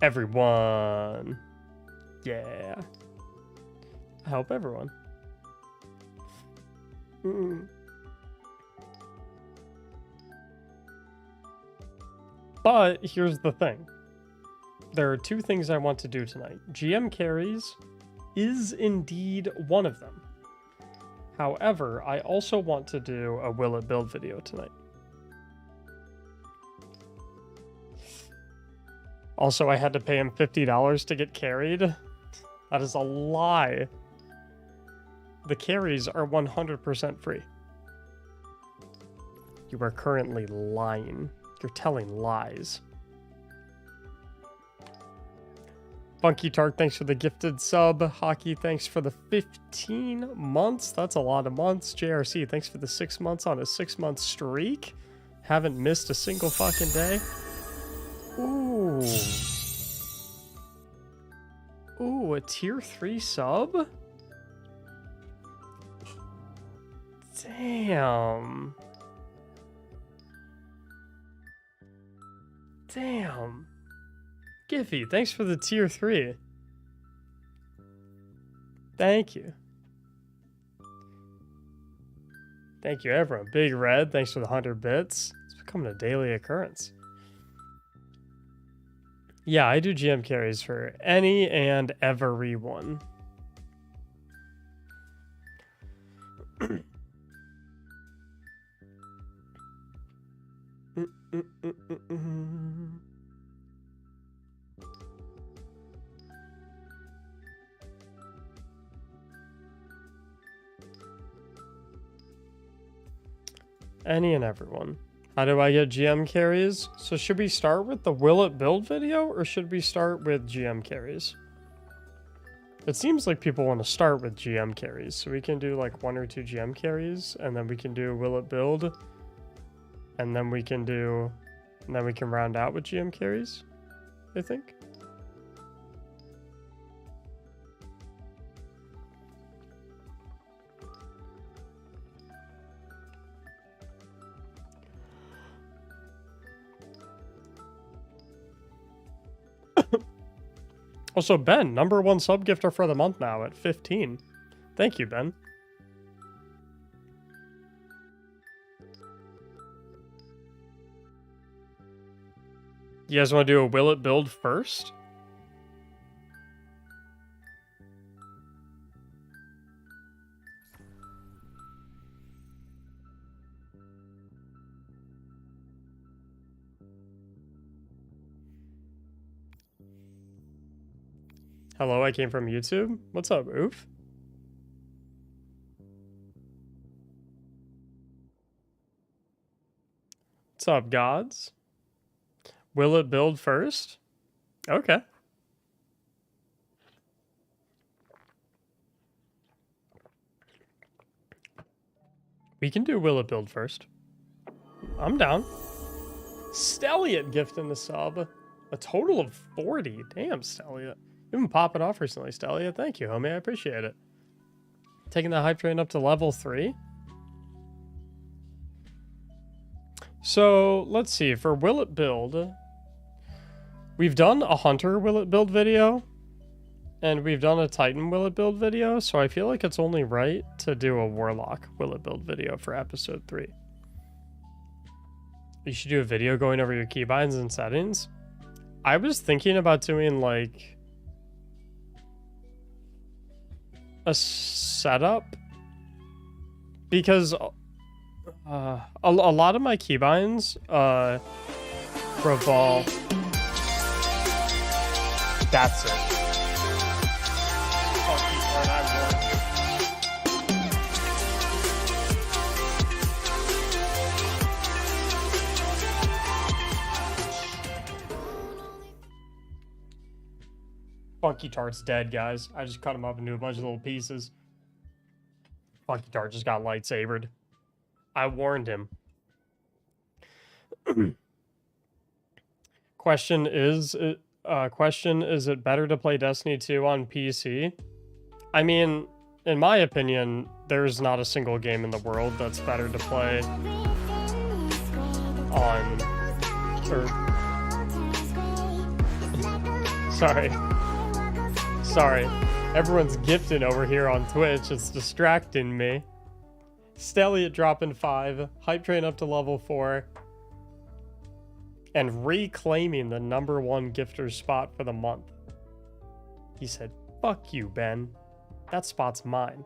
Everyone. Yeah. I help everyone. But here's the thing. There are two things I want to do tonight. GM carries is indeed one of them. However, I also want to do a Will It Build video tonight. Also, I had to pay him $50 to get carried. That is a lie. The carries are 100% free. You are currently lying. You're telling lies. Funky Tark, thanks for the gifted sub. Hockey, thanks for the 15 months. That's a lot of months. JRC, thanks for the 6 months on a 6-month streak. Haven't missed a single fucking day. Ooh. Ooh, a tier 3 sub? Damn. Damn. Giffy, thanks for the tier 3. Thank you. Thank you, everyone. Big Red, thanks for the 100 bits. It's becoming a daily occurrence. Yeah, I do GM carries for any and everyone. Any and everyone. How do I get GM carries? So should we start with the Will It Build video or should we start with GM carries? It seems like people want to start with GM carries. So we can do like 1 or 2 GM carries and then we can do Will It Build. And then we can round out with GM carries, I think. Also, Ben, #1 sub gifter for the month now at 15. Thank you, Ben. You guys want to do a Will It Build first? Hello, I came from YouTube. What's up, Oof? What's up, gods? Will it build first? Okay. We can do Will It Build first. I'm down. Stelliot gifting the sub. A total of 40. Damn, Stelliot. You've been popping off recently, Stelliot. Thank you, homie. I appreciate it. Taking the hype train up to level 3. So, let's see. For Will It Build, we've done a Hunter Will It Build video, and we've done a Titan Will It Build video, so I feel like it's only right to do a Warlock Will It Build video for episode 3. You should do a video going over your keybinds and settings. I was thinking about doing, like, a setup, because a lot of my keybinds revolve. That's it. Funky Tart's dead, guys. I just cut him up into a bunch of little pieces. Funky Tart just got lightsabered. I warned him. Question is it better to play Destiny 2 on PC? I mean, in my opinion, there's not a single game in the world that's better to play on, or Sorry. Sorry. Everyone's gifting over here on Twitch. It's distracting me. Stelliot dropping 5. Hype Train up to level 4. And reclaiming the #1 gifter spot for the month. He said, fuck you, Ben. That spot's mine.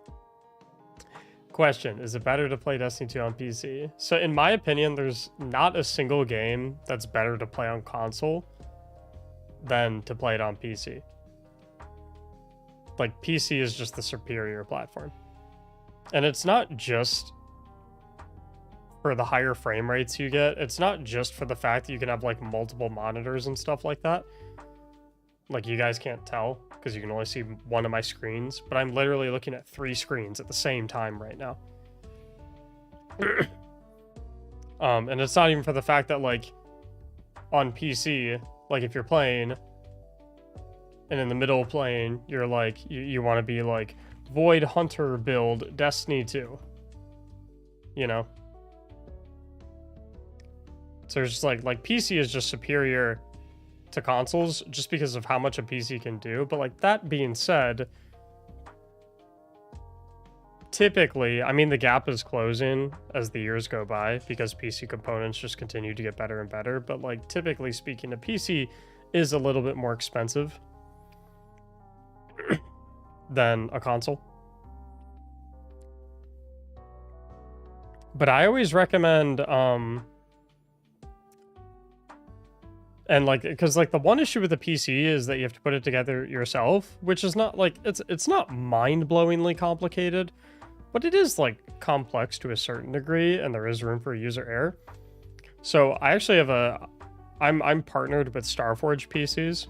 Question, is it better to play Destiny 2 on PC? So in my opinion, there's not a single game that's better to play on console than to play it on PC. Like, PC is just the superior platform. And it's not just for the higher frame rates you get. It's not just for the fact that you can have, like, multiple monitors and stuff like that. Like, you guys can't tell because you can only see one of my screens, but I'm literally looking at 3 screens at the same time right now. And it's not even for the fact that, like, on PC, like, if you're playing and in the middle of playing, you're like, you want to be like Void Hunter build Destiny 2, you know? So it's just like PC is just superior to consoles just because of how much a PC can do. But like, that being said, typically, I mean, the gap is closing as the years go by because PC components just continue to get better and better. But like, typically speaking, a PC is a little bit more expensive than a console. But I always recommend, and like, because like the one issue with the PC is that you have to put it together yourself, which is not like, it's not mind-blowingly complicated, but it is like complex to a certain degree, and there is room for user error. So I actually have I'm partnered with Starforge PCs.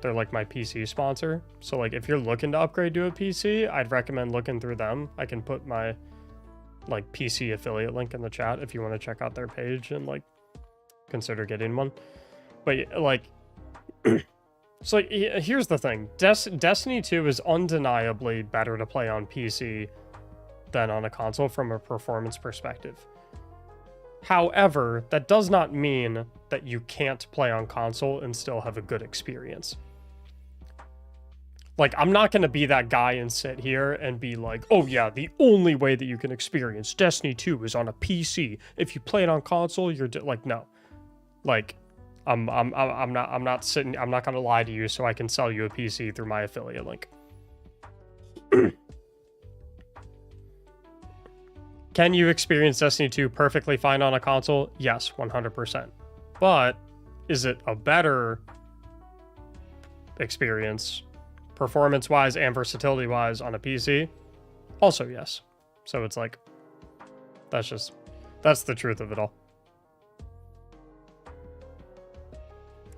They're like my PC sponsor. So like, if you're looking to upgrade to a PC, I'd recommend looking through them. I can put my like PC affiliate link in the chat if you want to check out their page and like consider getting one. But like, so like, here's the thing. Destiny 2 is undeniably better to play on PC than on a console from a performance perspective. However, that does not mean that you can't play on console and still have a good experience. Like, I'm not going to be that guy and sit here and be like, oh yeah, the only way that you can experience Destiny 2 is on a PC. If you play it on console, you're like, no. Like, I'm not going to lie to you so I can sell you a PC through my affiliate link. Can you experience Destiny 2 perfectly fine on a console? Yes, 100%. But is it a better experience, performance-wise and versatility-wise, on a PC? Also, yes. So it's like, that's the truth of it all.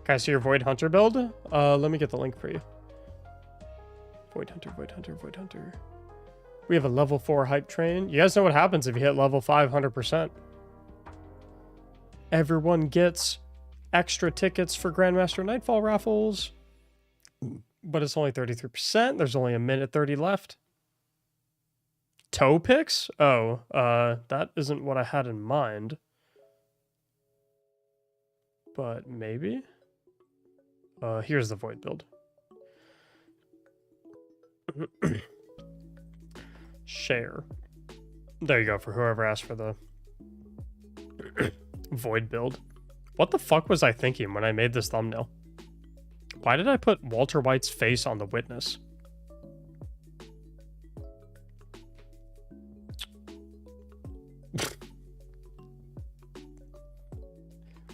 Can I see your Void Hunter build? Let me get the link for you. Void Hunter, Void Hunter, Void Hunter. We have a level 4 hype train. You guys know what happens if you hit level 500%. Everyone gets extra tickets for Grandmaster Nightfall raffles. But it's only 33%. There's only a minute 30 left. Toe picks? Oh, that isn't what I had in mind. But maybe? Here's the Void build. Share. There you go, for whoever asked for the Void build. What the fuck was I thinking when I made this thumbnail? Why did I put Walter White's face on the witness?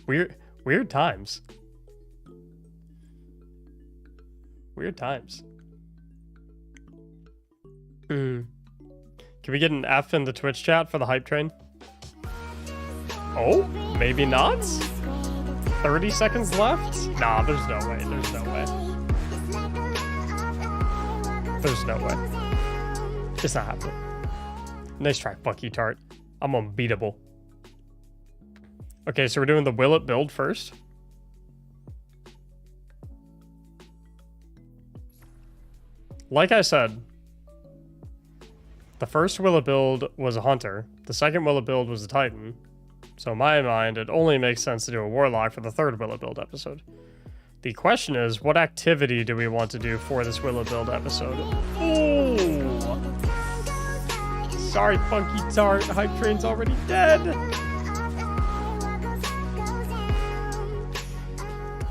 Weird times. Weird times. Can we get an F in the Twitch chat for the hype train? Oh, maybe not? 30 seconds left? Nah, there's no way. There's no way. There's no way. It's not happening. Nice try, Bucky Tart. I'm unbeatable. Okay, so we're doing the Will It build first. Like I said, the first Will It build was a Hunter. The second Will It build was a Titan. So in my mind, it only makes sense to do a Warlock for the third Will It build episode. The question is, what activity do we want to do for this Willow Build episode? Ooh! Sorry, Funky Tart. Hype Train's already dead.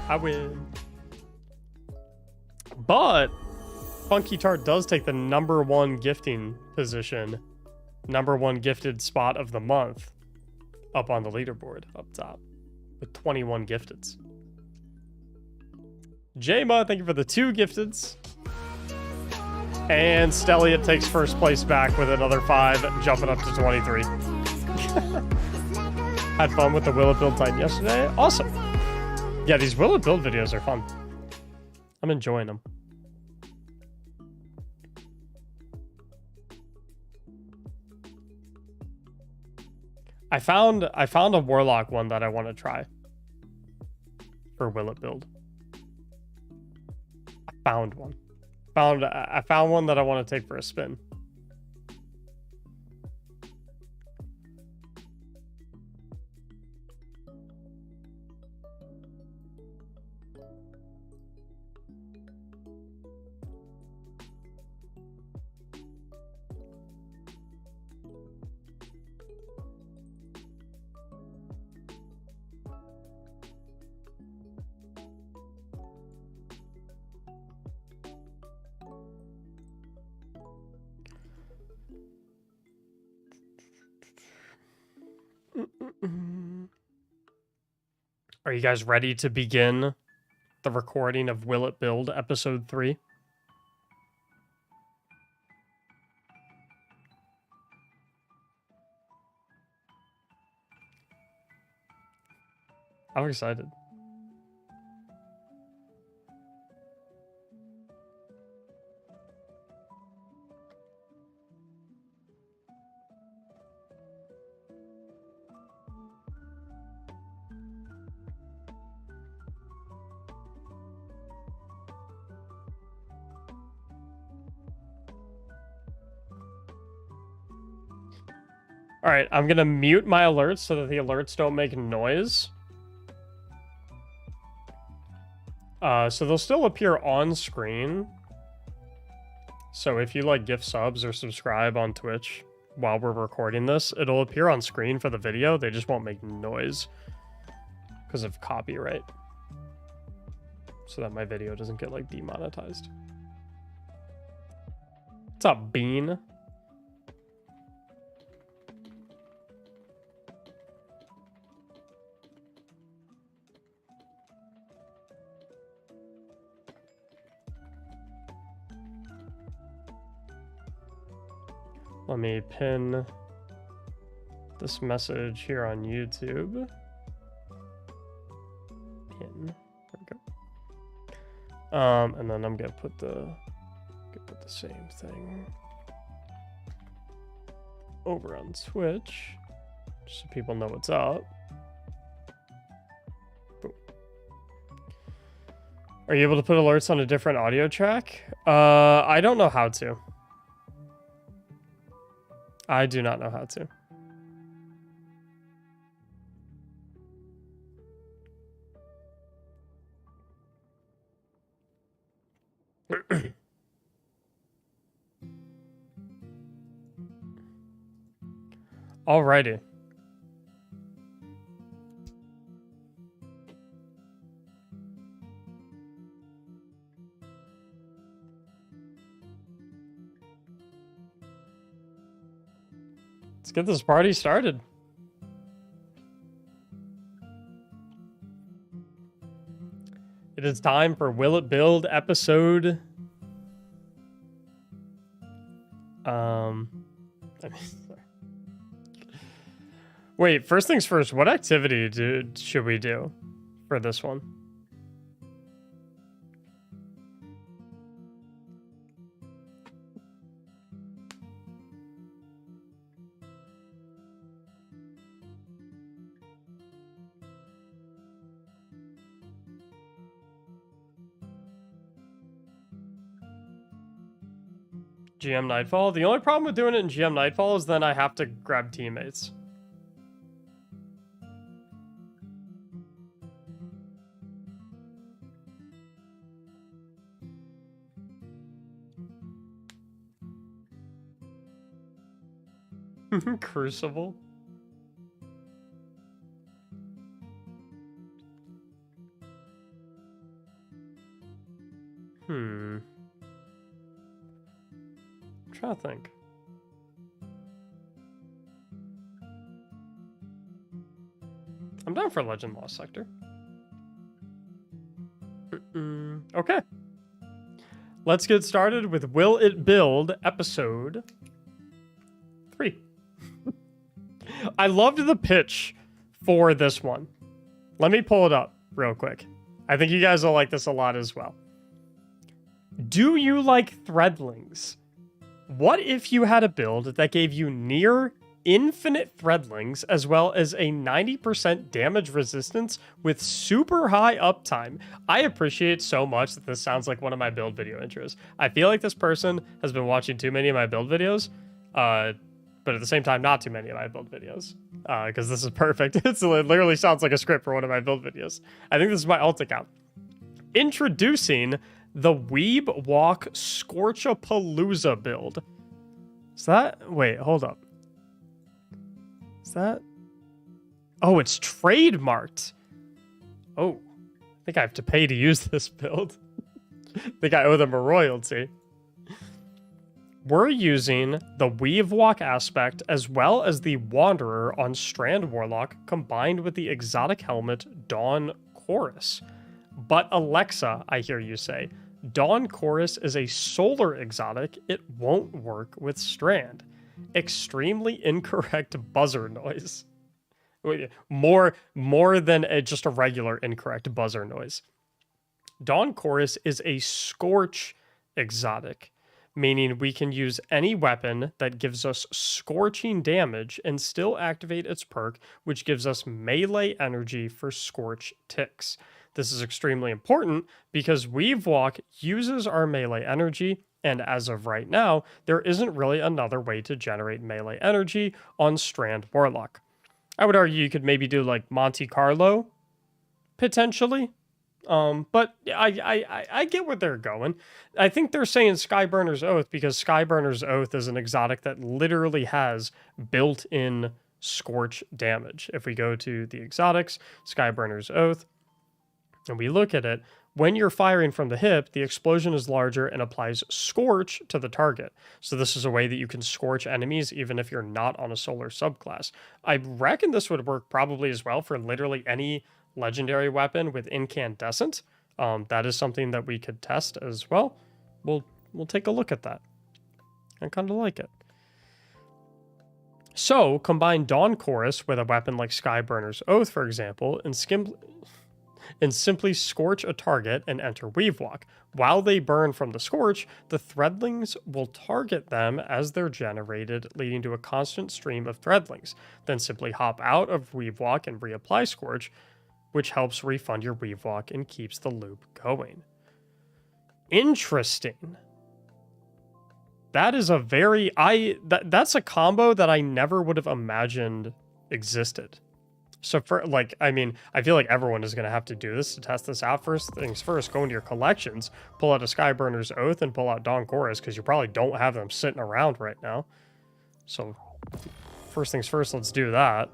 I win. But Funky Tart does take the #1 gifting position, #1 gifted spot of the month, up on the leaderboard up top with 21 gifteds. Jayma, thank you for the 2 gifteds. And Stelliot takes first place back with another 5, jumping up to 23. Had fun with the Willow Build Titan yesterday. Awesome. Yeah, these Willow Build videos are fun. I'm enjoying them. I found a Warlock one that I want to try for Willow Build. I found one. I found one that I want to take for a spin. Are you guys ready to begin the recording of Will It Build episode 3? I'm excited. All right, I'm going to mute my alerts so that the alerts don't make noise. So they'll still appear on screen. So if you like gift subs or subscribe on Twitch while we're recording this, it'll appear on screen for the video. They just won't make noise because of copyright. So that my video doesn't get like demonetized. What's up, Bean? Let me pin this message here on YouTube. Pin. There we go. And then I'm gonna put the same thing over on Twitch, just so people know what's up. Boom. Are you able to put alerts on a different audio track? I don't know how to. I do not know how to. Alrighty. Let's get this party started. It is time for Will It Build episode. Wait, first things first, what activity should we do for this one? GM Nightfall. The only problem with doing it in GM Nightfall is then I have to grab teammates. Crucible. I'm trying to think. I'm down for Legend Lost Sector. Okay. Let's get started with Will It Build episode 3. I loved the pitch for this one. Let me pull it up real quick. I think you guys will like this a lot as well. Do you like threadlings? What if you had a build that gave you near infinite threadlings as well as a 90% damage resistance with super high uptime? I appreciate so much that this sounds like one of my build video intros. I feel like this person has been watching too many of my build videos, but at the same time, not too many of my build videos, because this is perfect. It literally sounds like a script for one of my build videos. I think this is my alt account. Introducing the Weeb Walk Scorchapalooza build. Is that... Wait, hold up. Is that... Oh, it's trademarked. Oh, I think I have to pay to use this build. I think I owe them a royalty. We're using the Weave Walk aspect as well as the Wanderer on Strand Warlock combined with the exotic helmet Dawn Chorus. But Alexa, I hear you say, Dawn Chorus is a solar exotic. It won't work with Strand. Extremely incorrect buzzer noise. More than just a regular incorrect buzzer noise. Dawn Chorus is a Scorch exotic, meaning we can use any weapon that gives us scorching damage and still activate its perk, which gives us melee energy for Scorch ticks. This is extremely important because Weave Walk uses our melee energy, and as of right now, there isn't really another way to generate melee energy on Strand Warlock. I would argue you could maybe do like Monte Carlo, potentially. But I get where they're going. I think they're saying Skyburner's Oath because Skyburner's Oath is an exotic that literally has built-in Scorch damage. If we go to the exotics, Skyburner's Oath, and we look at it, when you're firing from the hip, the explosion is larger and applies Scorch to the target. So this is a way that you can Scorch enemies even if you're not on a solar subclass. I reckon this would work probably as well for literally any legendary weapon with incandescent. That is something that we could test as well. We'll take a look at that. I kind of like it. So combine Dawn Chorus with a weapon like Skyburner's Oath, for example, and simply Scorch a target and enter Weave Walk. While they burn from the Scorch, the threadlings will target them as they're generated, leading to a constant stream of threadlings. Then simply hop out of Weave Walk and reapply Scorch, which helps refund your Weave Walk and keeps the loop going. Interesting. That is a very... that's a combo that I never would have imagined existed. So for, like, I mean, I feel like everyone is going to have to do this to test this out. First things first, go into your collections, pull out a Skyburner's Oath and pull out Dawn Chorus, because you probably don't have them sitting around right now. So first things first, let's do that.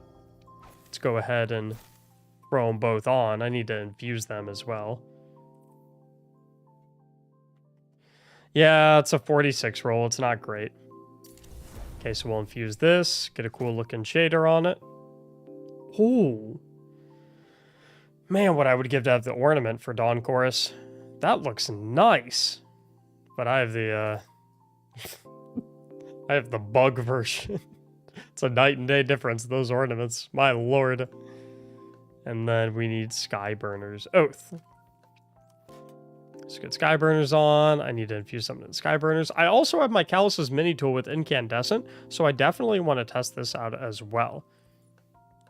Let's go ahead and throw them both on. I need to infuse them as well. Yeah, it's a 46 roll. It's not great. Okay, so we'll infuse this, get a cool looking shader on it. Oh, man, what I would give to have the ornament for Dawn Chorus. That looks nice. But I have the, I have the bug version. It's a night and day difference, those ornaments. My lord. And then we need Skyburner's Oath. Let's get Skyburners on. I need to infuse something in Skyburners. I also have my Callus's mini tool with incandescent, so I definitely want to test this out as well.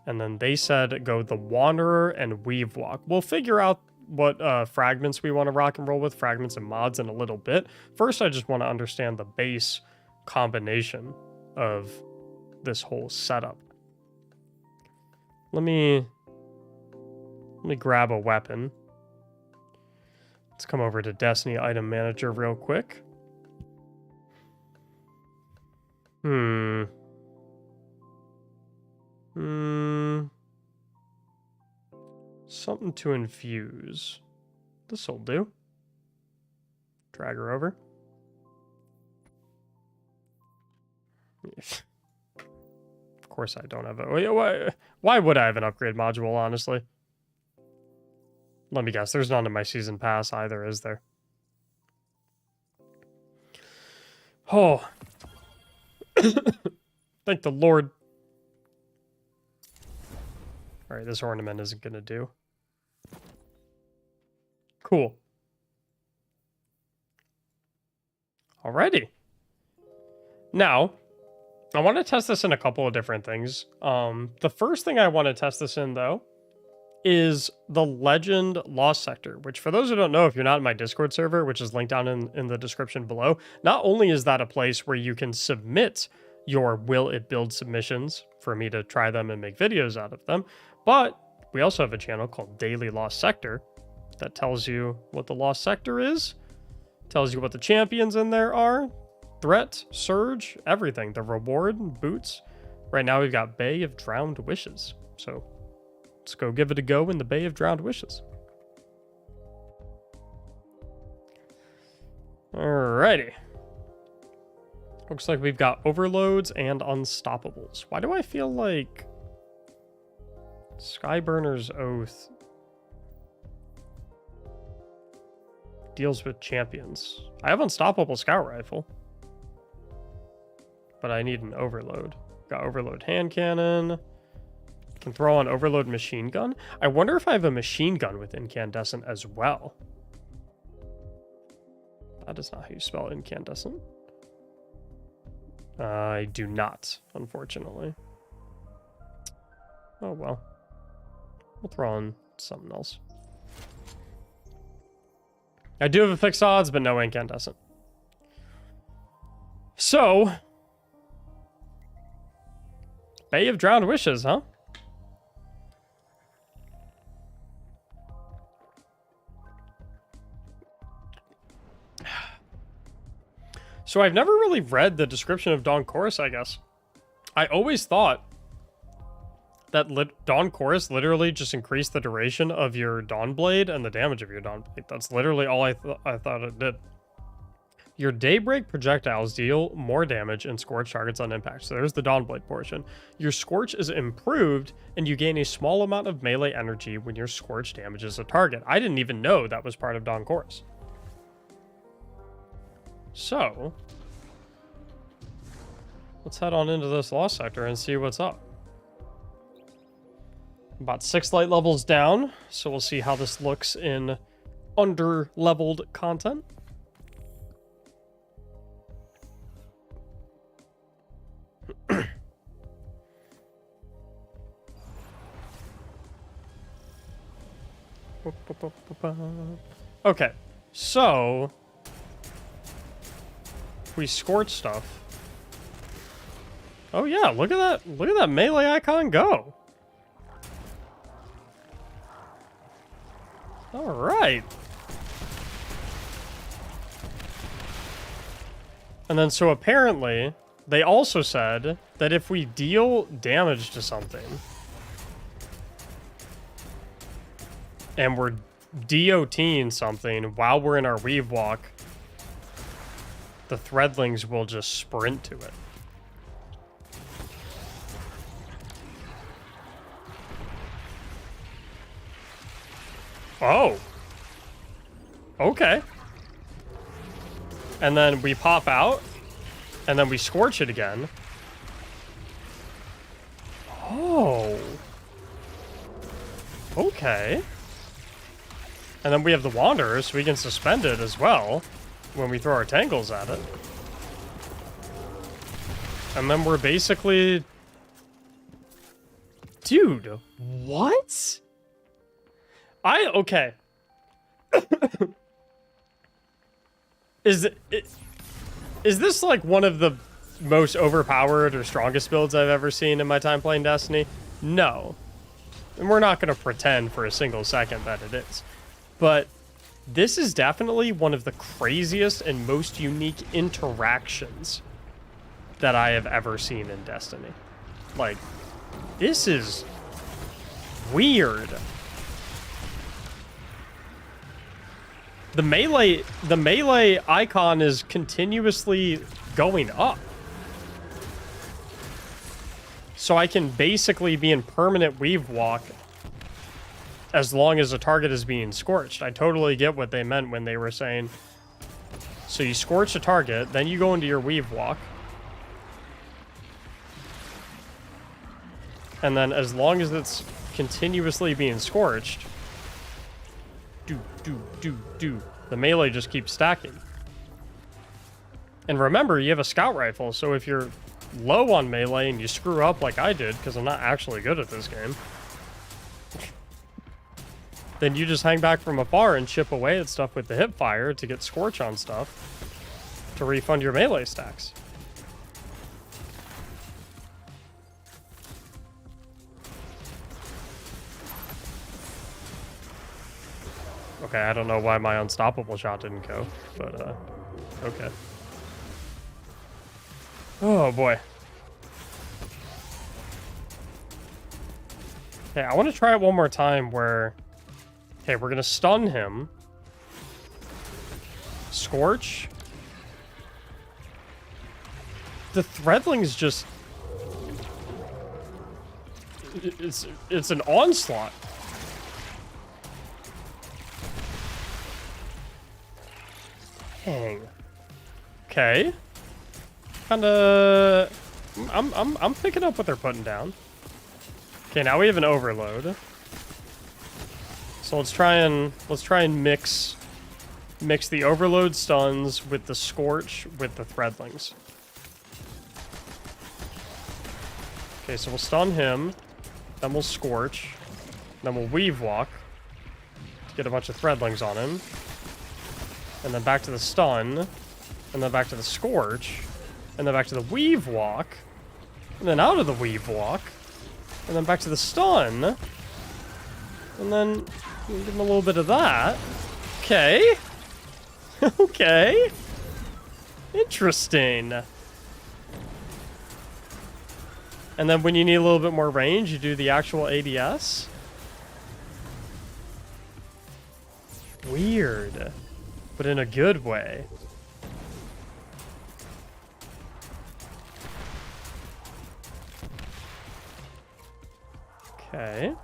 And then they said go the Wanderer and Weave Walk. We'll figure out what fragments we want to rock and roll with, fragments and mods in a little bit. First, I just want to understand the base combination of this whole setup. Let me grab a weapon. Let's come over to Destiny Item Manager real quick. Something to infuse. This'll do. Drag her over. Of course I don't have a... Why would I have an upgrade module, honestly? Let me guess, there's none in my season pass either, is there? Oh. Thank the Lord. Alright, this ornament isn't gonna do. Cool. Alrighty. Now, I want to test this in a couple of different things. The first thing I want to test this in, though, is the Legend Lost Sector, which for those who don't know, if you're not in my Discord server, which is linked down in the description below, not only is that a place where you can submit your Will It Build submissions for me to try them and make videos out of them, but we also have a channel called Daily Lost Sector that tells you what the Lost Sector is, tells you what the champions in there are, threat, surge, everything, the reward, boots. Right now we've got Bay of Drowned Wishes, so let's go give it a go in the Bay of Drowned Wishes. Alrighty. Looks like we've got Overloads and Unstoppables. Why do I feel like Skyburner's Oath deals with champions? I have Unstoppable Scout Rifle, but I need an Overload. Got Overload Hand Cannon. Can throw on Overload Machine Gun. I wonder if I have a machine gun with Incandescent as well. That is not how you spell Incandescent. I do not, unfortunately. Oh well. We'll throw on something else. I do have a fixed odds, but no Incandescent. So, Bay of Drowned Wishes, huh? So I've never really read the description of Dawn Chorus, I guess. I always thought that Dawn Chorus literally just increased the duration of your Dawn Blade and the damage of your Dawn Blade. That's literally all I thought it did. Your Daybreak projectiles deal more damage and scorch targets on impact. So there's the Dawn Blade portion. Your Scorch is improved, and you gain a small amount of melee energy when your Scorch damages a target. I didn't even know that was part of Dawn Chorus. So, let's head on into this Lost Sector and see what's up. About 6 light levels down, so we'll see how this looks in under-leveled content. Okay, so we scorch stuff. Oh yeah, look at that! Look at that melee icon go. All right. And then so apparently they also said that if we deal damage to something and we're DOTing something while we're in our weave walk, the threadlings will just sprint to it. Oh. Okay. And then we pop out, and then we scorch it again. Oh. Okay. And then we have the Wanderer, so we can suspend it as well when we throw our tangles at it. And then we're basically... Dude, what? Okay. Is this like one of the most overpowered or strongest builds I've ever seen in my time playing Destiny? No. And we're not going to pretend for a single second that it is. But this is definitely one of the craziest and most unique interactions that I have ever seen in Destiny. Like, This is weird. The melee icon is continuously going up. So I can basically be in permanent weave walk as long as the target is being scorched. I totally get what they meant when they were saying. So you scorch a target, then you go into your weave walk. And then as long as it's continuously being scorched, the melee just keeps stacking. And remember, you have a scout rifle, so if you're low on melee and you screw up like I did, because I'm not actually good at this game, then you just hang back from afar and chip away at stuff with the hip fire to get scorch on stuff to refund your melee stacks. Okay, I don't know why my unstoppable shot didn't go, but okay. Oh boy. Okay, I want to try it one more time where... Okay, we're gonna stun him. Scorch. The Threadling's just... It's an onslaught. Dang. Okay. Kinda... I'm picking up what they're putting down. Okay, now we have an overload. So let's try and mix the overload stuns with the scorch with the Threadlings. Okay, so we'll stun him, then we'll scorch, then we'll weave walk to get a bunch of Threadlings on him. And then back to the stun, and then back to the scorch, and then back to the weave walk, and then out of the weave walk, and then back to the stun, and then give him a little bit of that. Okay. Okay. Interesting. And then when you need a little bit more range, you do the actual ADS. Weird. But in a good way. Okay.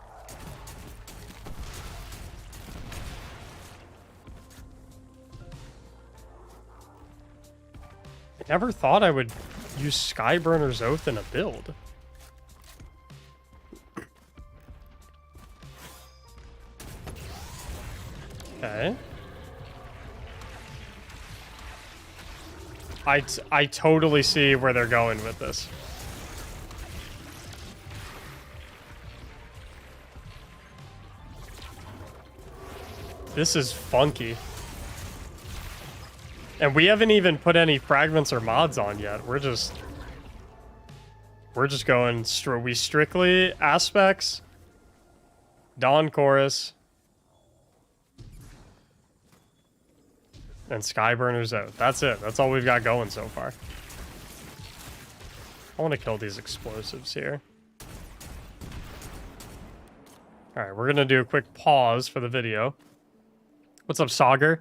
I never thought I would use Skyburner's Oath in a build. Okay. I totally see where they're going with this. This is funky. And we haven't even put any fragments or mods on yet. We're just going we strictly aspects, Dawn Chorus, and Skyburner's Oath. That's it. That's all we've got going so far. I want to kill these explosives here. Alright, we're going to do a quick pause for the video. What's up, Sauger?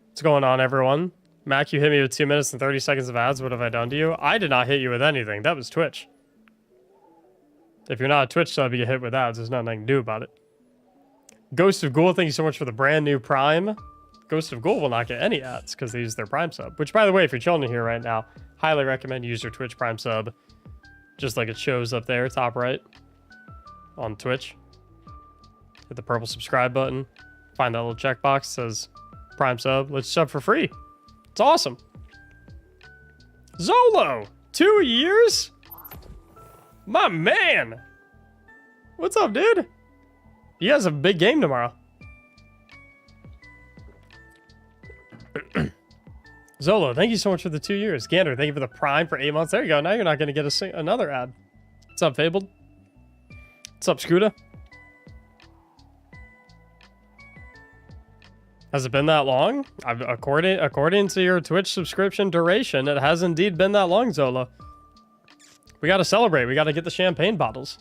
What's going on, everyone? Mac, you hit me with 2 minutes and 30 seconds of ads. What have I done to you? I did not hit you with anything. That was Twitch. If you're not a Twitch sub, you get hit with ads. There's nothing I can do about it. Ghost of Ghoul, thank you so much for the brand new Prime. Ghost of Ghoul will not get any ads because they use their Prime sub. Which, by the way, if you're chilling in here right now, highly recommend you use your Twitch Prime sub. Just like it shows up there, top right. On Twitch. Hit the purple subscribe button. Find that little checkbox that says Prime sub. Let's sub for free. It's awesome. Zolo! 2 years? My man! What's up, dude? You guys have a big game tomorrow. Zolo, thank you so much for the 2 years. Gander, thank you for the Prime for 8 months. There you go. Now you're not going to get another ad. What's up, Fabled? What's up, Scooter? Has it been that long? According to your Twitch subscription duration, it has indeed been that long, Zola. We got to celebrate. We got to get the champagne bottles.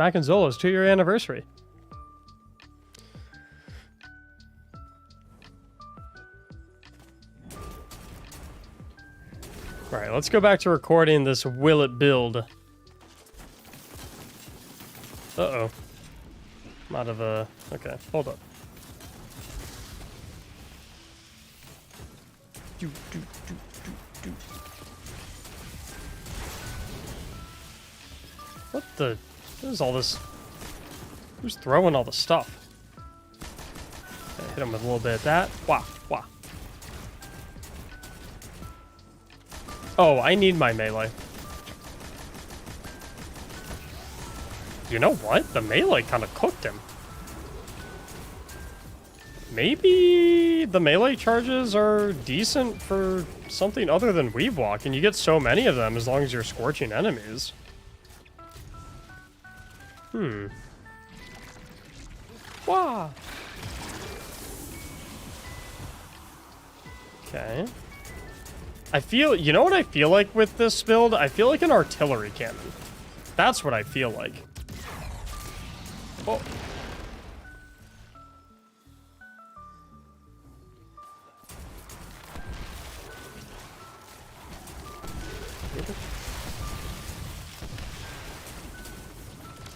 Mac and Zola's 2-year anniversary. All right, let's go back to recording this Will It Build. Uh-oh. I'm out of a... Okay, hold up. What the... What is all this? Who's throwing all the stuff? Okay, hit him with a little bit of that. Wow, wow. Oh, I need my melee. You know what? The melee kind of cooked him. Maybe the melee charges are decent for something other than Weave Walk, and you get so many of them as long as you're scorching enemies. Wow. Okay. I feel, you know what I feel like with this build? I feel like an artillery cannon. That's what I feel like. Oh.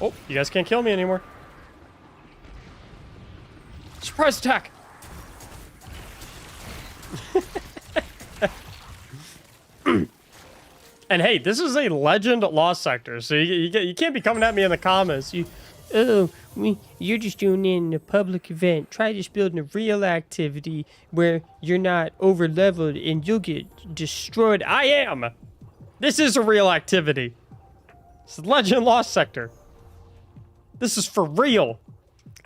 Oh, you guys can't kill me anymore. Surprise attack! And hey, this is a legend lost sector, so you can't be coming at me in the comments. You're just doing it in a public event. Try just building a real activity where you're not over leveled and you'll get destroyed. I am. This is a real activity. It's a legend lost sector. This is for real.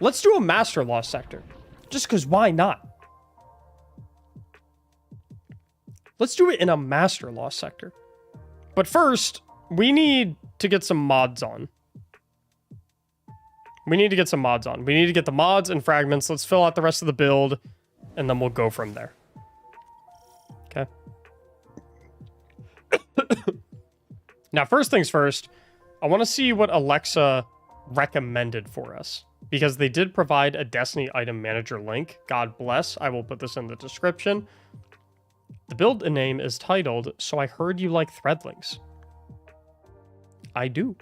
Let's do a master lost sector, just because why not? Let's do it in a master lost sector. But first, we need to get some mods on. We need to get some mods on. We need to get the mods and fragments. Let's fill out the rest of the build, and then we'll go from there. Okay. Now, first things first, I want to see what Alexa recommended for us, because they did provide a Destiny item manager link. God bless. I will put this in the description. The build name is titled, So I Heard You Like Threadlings. I do.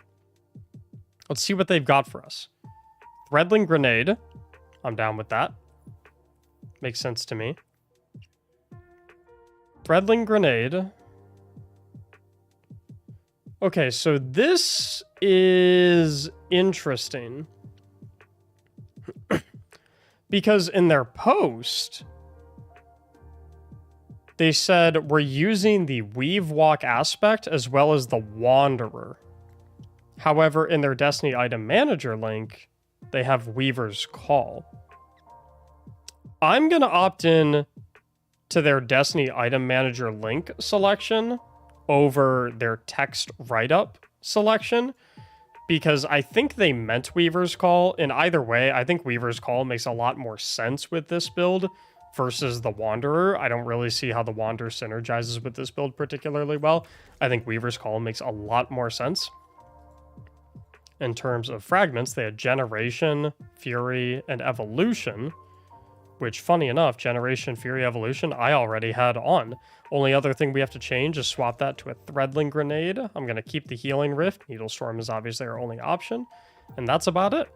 Let's see what they've got for us. Threadling Grenade. I'm down with that. Makes sense to me. Threadling Grenade. Okay, so this is interesting. Because in their post, they said we're using the Weave Walk aspect as well as the Wanderer. However, in their Destiny item manager link, they have Weaver's Call. I'm going to opt in to their Destiny item manager link selection over their text write-up selection, because I think they meant Weaver's Call. In either way, I think Weaver's Call makes a lot more sense with this build versus the Wanderer. I don't really see how the Wanderer synergizes with this build particularly well. I think Weaver's Call makes a lot more sense. In terms of fragments, they had Generation, Fury, and Evolution, which, funny enough, Generation, Fury, Evolution, I already had on. Only other thing we have to change is swap that to a Threadling Grenade. I'm going to keep the Healing Rift. Needle Storm is obviously our only option, and that's about it.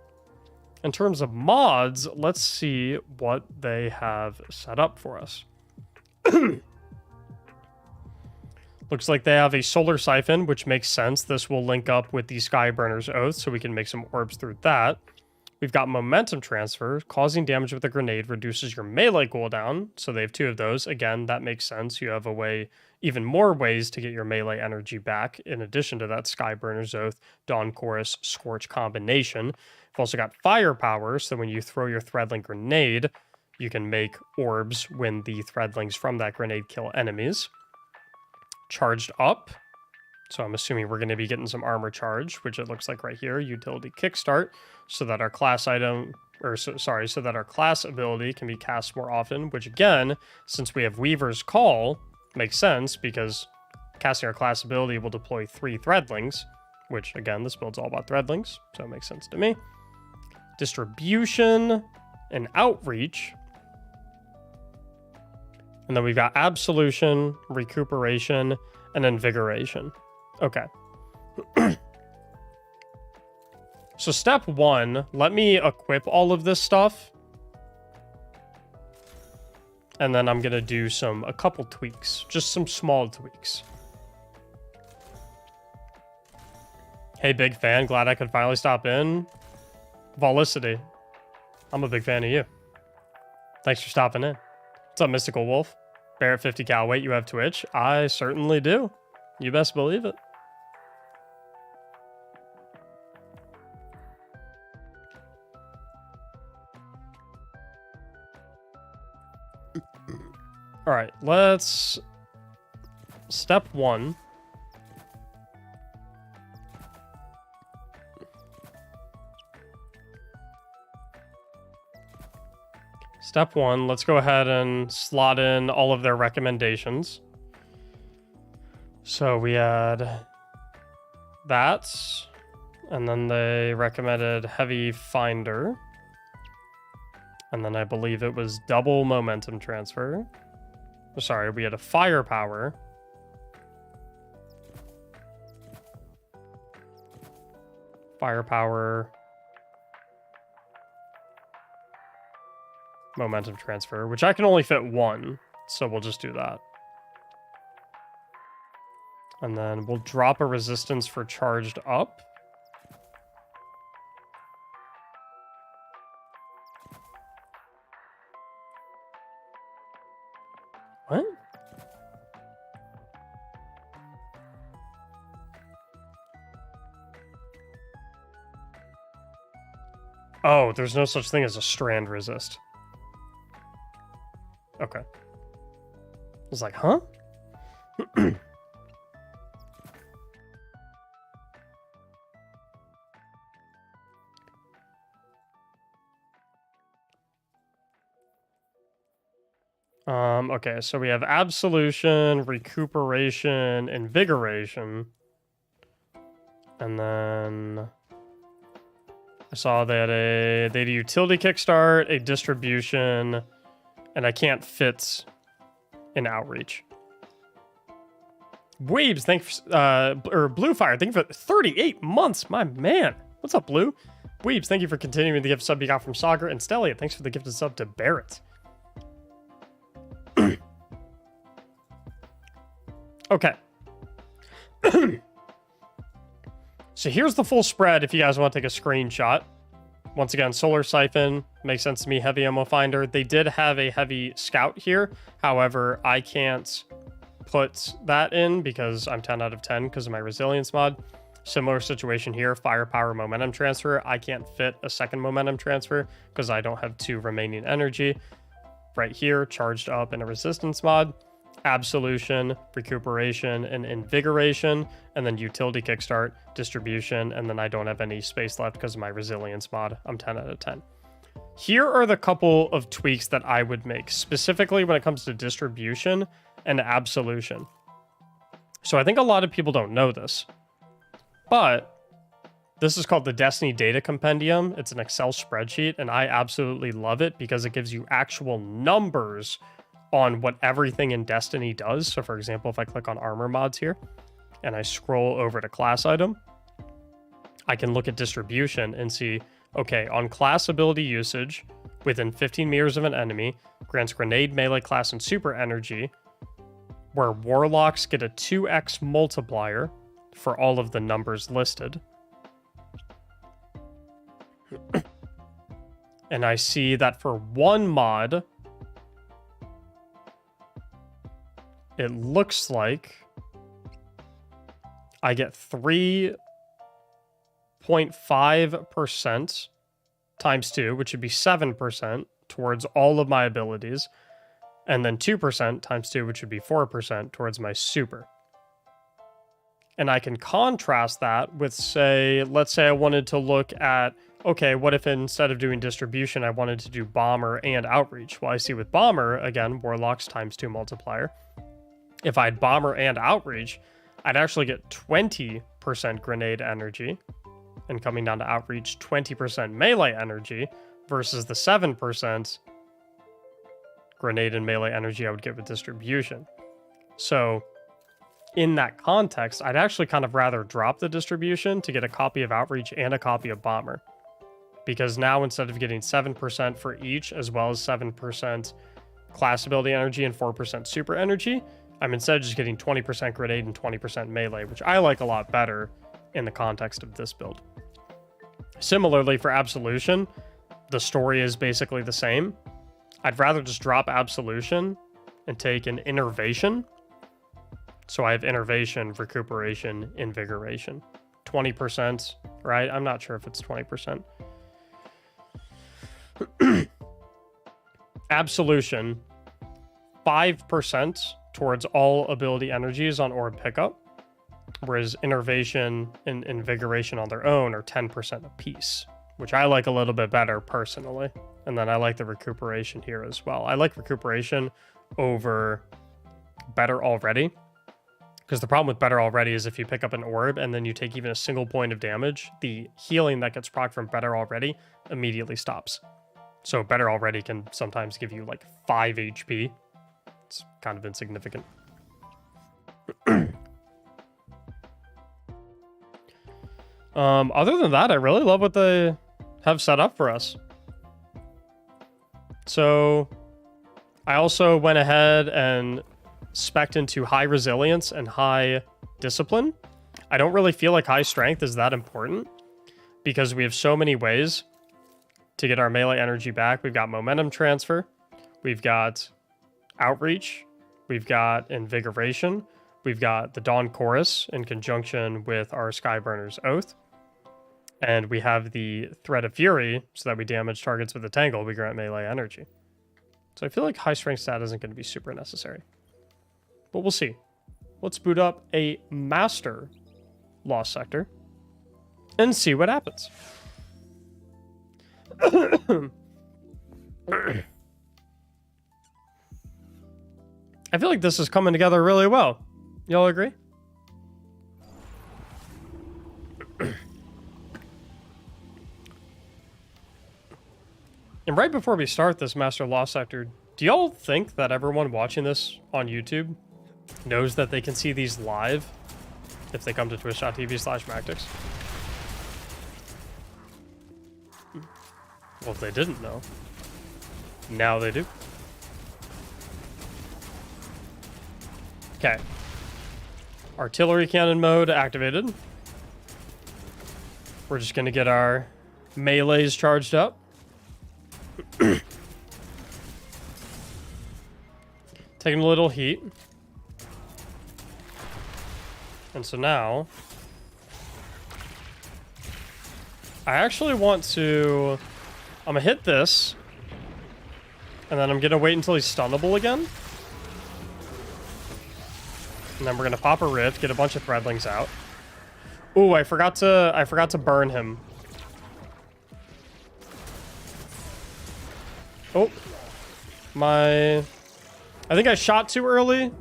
In terms of mods, let's see what they have set up for us. Looks like they have a Solar Siphon, which makes sense. This will link up with the Skyburner's Oath, so we can make some orbs through that. We've got Momentum Transfer. Causing damage with a grenade reduces your melee cooldown, so they have 2 of those. Again, that makes sense. You have a way, even more ways to get your melee energy back, in addition to that Skyburner's Oath, Dawn Chorus, Scorch combination. We've also got Firepower, so when you throw your Threadling Grenade, you can make orbs when the Threadlings from that grenade kill enemies. Charged Up, so I'm assuming we're going to be getting some armor charge, which it looks like right here. Utility Kickstart, so that our class item, or so that our class ability can be cast more often, which again, since we have Weaver's Call, makes sense, because casting our class ability will deploy 3 Threadlings, which again, this build's all about threadlings, so it makes sense to me. Distribution and outreach. And then we've got absolution, recuperation, and invigoration. Okay. So step 1, let me equip all of this stuff. And then I'm going to do a couple tweaks, just some small tweaks. Hey, big fan, glad I could finally stop in. Volicity, I'm a big fan of you. Thanks for stopping in. What's up, Mystical Wolf? Barrett 50 cal, wait, you have Twitch? I certainly do. You best believe it. All right, let's... Step 1. Step 1, let's go ahead and slot in all of their recommendations. So we had that, and then they recommended Heavy Finder. And then I believe it was double momentum transfer. Sorry, we had a firepower. Firepower. Momentum transfer, which I can only fit 1. So we'll just do that. And then we'll drop a resistance for charged up. What? Oh, there's no such thing as a strand resist. Okay. I was like, huh? Okay, so we have absolution, recuperation, invigoration. And then I saw they had a utility kickstart, a distribution, and I can't fit an outreach. Waves, thanks or Bluefire, thank you for 38 months, my man. What's up, Blue? Weebs, thank you for continuing the gift sub you got from Sagar, and Stellia, thanks for the gifted sub to Barrett. Okay. So here's the full spread if you guys want to take a screenshot. Once again, Solar Siphon, makes sense to me, Heavy Ammo Finder. They did have a Heavy Scout here. However, I can't put that in because I'm 10 out of 10 because of my Resilience mod. Similar situation here, Firepower Momentum Transfer. I can't fit a second Momentum Transfer because I don't have 2 remaining energy. Right here, Charged Up in a Resistance mod. Absolution, Recuperation, and Invigoration, and then Utility Kickstart, Distribution, and then I don't have any space left because of my Resilience mod. I'm 10 out of 10. Here are the couple of tweaks that I would make, specifically when it comes to Distribution and Absolution. So I think a lot of people don't know this, but this is called the Destiny Data Compendium. It's an Excel spreadsheet, and I absolutely love it because it gives you actual numbers on what everything in Destiny does. So for example, if I click on armor mods here and I scroll over to class item, I can look at distribution and see, okay, on class ability usage within 15 meters of an enemy, grants grenade, melee class, and super energy, where warlocks get a 2x multiplier for all of the numbers listed. And I see that for one mod, it looks like I get 3.5% times 2, which would be 7% towards all of my abilities, and then 2% times 2, which would be 4% towards my super. And I can contrast that with, say, let's say I wanted to look at, okay, what if instead of doing distribution, I wanted to do bomber and outreach? Well, I see with bomber, again, warlocks times 2 multiplier. If I had bomber and outreach, I'd actually get 20 5% grenade energy and coming down to outreach 20% melee energy versus the 7% grenade and melee energy I would get with distribution. So in that context, I'd actually kind of rather drop the distribution to get a copy of outreach and a copy of bomber. Because now instead of getting 7% for each, as well as 7% class ability energy and 4% super energy, I'm instead just getting 20% grenade and 20% melee, which I like a lot better in the context of this build. Similarly, for Absolution, the story is basically the same. I'd rather just drop Absolution and take an Innervation. So I have Innervation, Recuperation, Invigoration. 20%, right? I'm not sure if it's 20%. Absolution, 5% towards all ability energies on orb pickup, whereas Innervation and Invigoration on their own are 10% apiece, which I like a little bit better personally. And then I like the Recuperation here as well. I like Recuperation over Better Already, because the problem with Better Already is if you pick up an orb and then you take even a single point of damage, the healing that gets procced from Better Already immediately stops. So Better Already can sometimes give you like 5 HP. It's kind of insignificant. Other than that, I really love what they have set up for us. So I also went ahead and spec'd into high resilience and high discipline. I don't really feel like high strength is that important because we have so many ways to get our melee energy back. We've got momentum transfer, we've got outreach, we've got invigoration, we've got the Dawn Chorus in conjunction with our Skyburner's Oath, and we have the Thread of Fury so that we damage targets with a tangle, we grant melee energy. So I feel like high strength stat isn't going to be super necessary, but we'll see. Let's boot up a Master Lost Sector and see what happens. I feel like this is coming together really well. Y'all agree? And right before we start this Master Lost Sector, do y'all think that everyone watching this on YouTube knows that they can see these live if they come to twitch.tv/Mactics? Well, if they didn't know, now they do. Okay. Artillery cannon mode activated. We're just going to get our melees charged up. Taking a little heat. And so now I actually want to... I'm gonna hit this, and then I'm gonna wait until he's stunnable again. And then we're gonna pop a rift, get a bunch of threadlings out. Ooh, I forgot to burn him. Oh, I think I shot too early,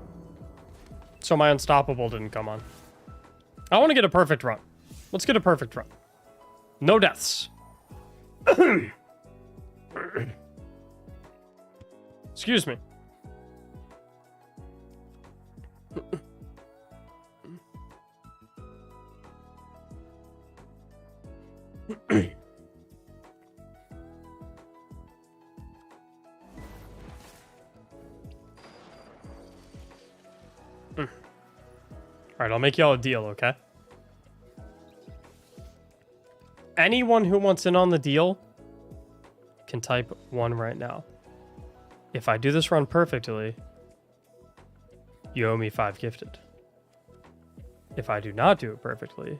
so my unstoppable didn't come on. I want to get a perfect run. Let's get a perfect run. No deaths. Excuse me. Alright, I'll make y'all a deal, okay? Anyone who wants in on the deal can type 1 right now. If I do this run perfectly, you owe me 5 gifted. If I do not do it perfectly,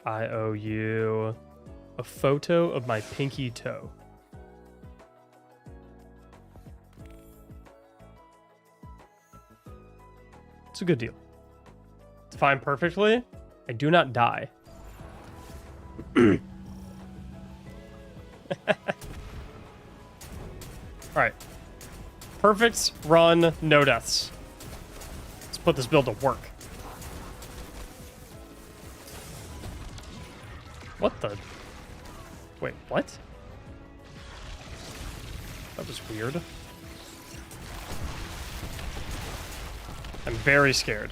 I owe you a photo of my pinky toe. It's a good deal. If I'm perfectly, I do not die. Alright. Perfect run, no deaths. Let's put this build to work. What the? Wait, what? That was weird. I'm very scared.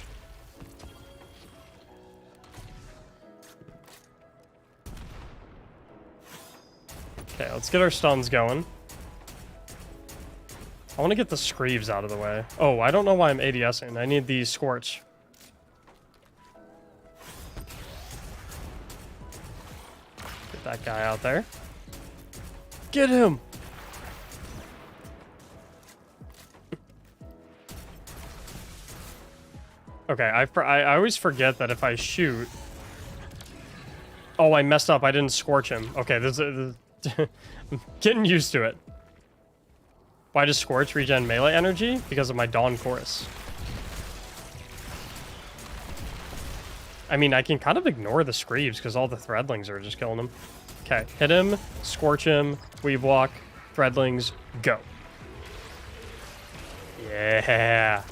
Okay, let's get our stuns going. I want to get the Screeves out of the way. Oh, I don't know why I'm ADSing. I need the Scorch. Get that guy out there. Get him! Okay, I always forget that if I shoot... Oh, I messed up. I didn't Scorch him. Okay, this is... I'm getting used to it. Why does Scorch regen melee energy? Because of my Dawn Chorus. I mean, I can kind of ignore the Screeves because all the Threadlings are just killing him. Okay, hit him, Scorch him, Weave Walk, Threadlings, go. Yeah.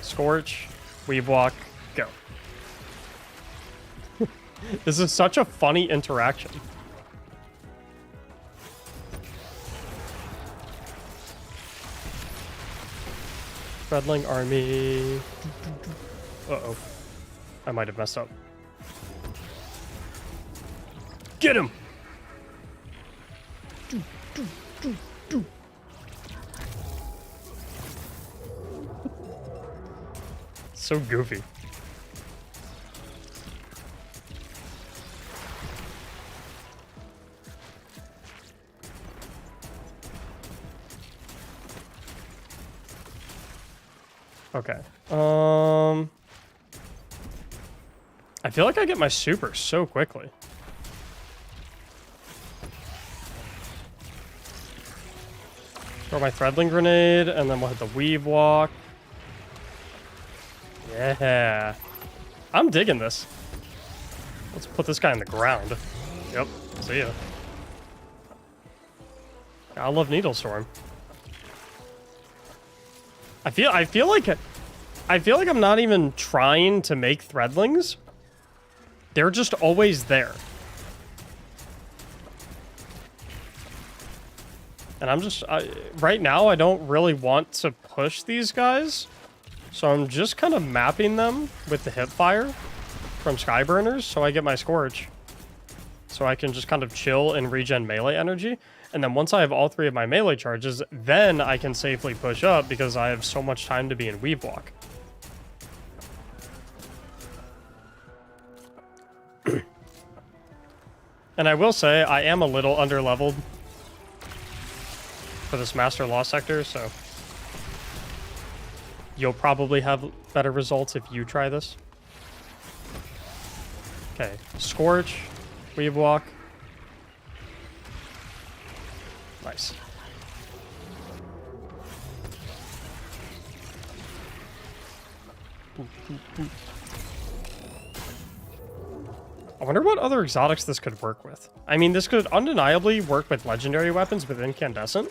Scorch, Weave Walk, go. This is such a funny interaction. Threadling army. Uh-oh. I might have messed up. Get him! So goofy. Okay. I feel like I get my super so quickly. Throw my Threadling Grenade, and then we'll hit the Weave Walk. Yeah. I'm digging this. Let's put this guy on the ground. Yep. See ya. I love Needle Storm. I feel like I'm not even trying to make Threadlings. They're just always there. And I'm just right now I don't really want to push these guys. So I'm just kind of mapping them with the Hipfire from Skyburners so I get my Scorch. So I can just kind of chill and regen melee energy. And then once I have all three of my melee charges, then I can safely push up because I have so much time to be in Weave Walk. And I will say, I am a little underleveled for this Master Law sector, so you'll probably have better results if you try this. Okay, Scorch, Weave Walk. Nice. I wonder what other exotics this could work with. I mean, this could undeniably work with legendary weapons with incandescent.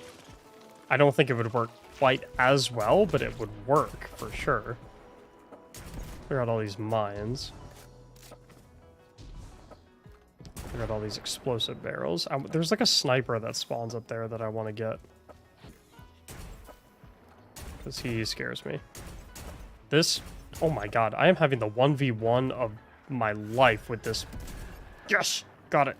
I don't think it would work quite as well, but it would work for sure. Clear out all these mines. Clear out all these explosive barrels. There's like a sniper that spawns up there that I want to get. Because he scares me. This, oh my god, I am having the 1v1 of my life with this. Yes! Got it.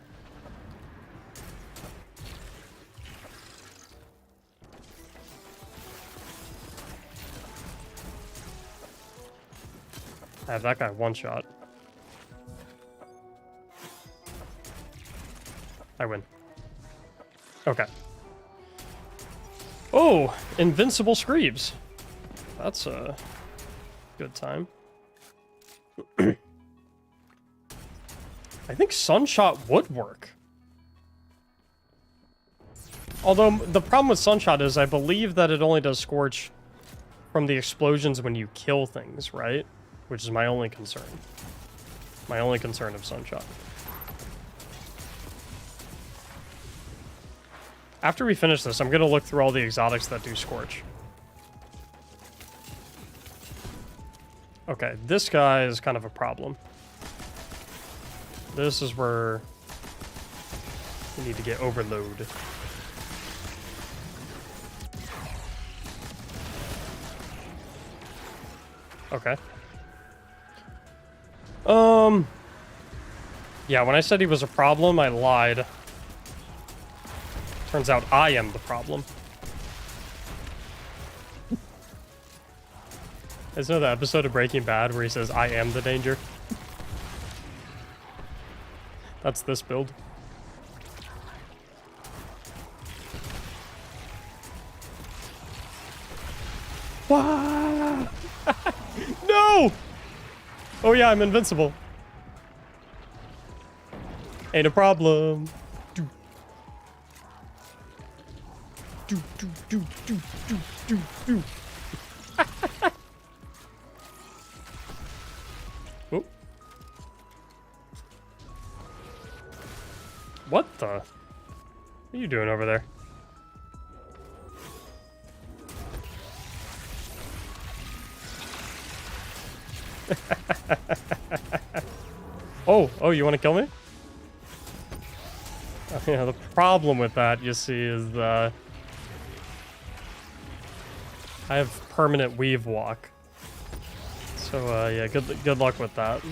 I have that guy one shot. I win. Okay. Oh! Invincible Screeves. That's a good time. I think Sunshot would work. Although, the problem with Sunshot is I believe that it only does Scorch from the explosions when you kill things, right? Which is my only concern. My only concern of Sunshot. After we finish this, I'm going to look through all the exotics that do Scorch. Okay, this guy is kind of a problem. This is where we need to get overload. Okay. Yeah, when I said he was a problem, I lied. Turns out I am the problem. Isn't there the episode of Breaking Bad where he says, I am the danger? That's this build. Wow! No! Oh yeah, I'm invincible. Ain't a problem. Do. Do, do, do, do, do, do, do. Oh. What the? What are you doing over there? Oh, you want to kill me? Yeah, the problem with that, you see, is I have permanent weave walk. So, yeah, good luck with that.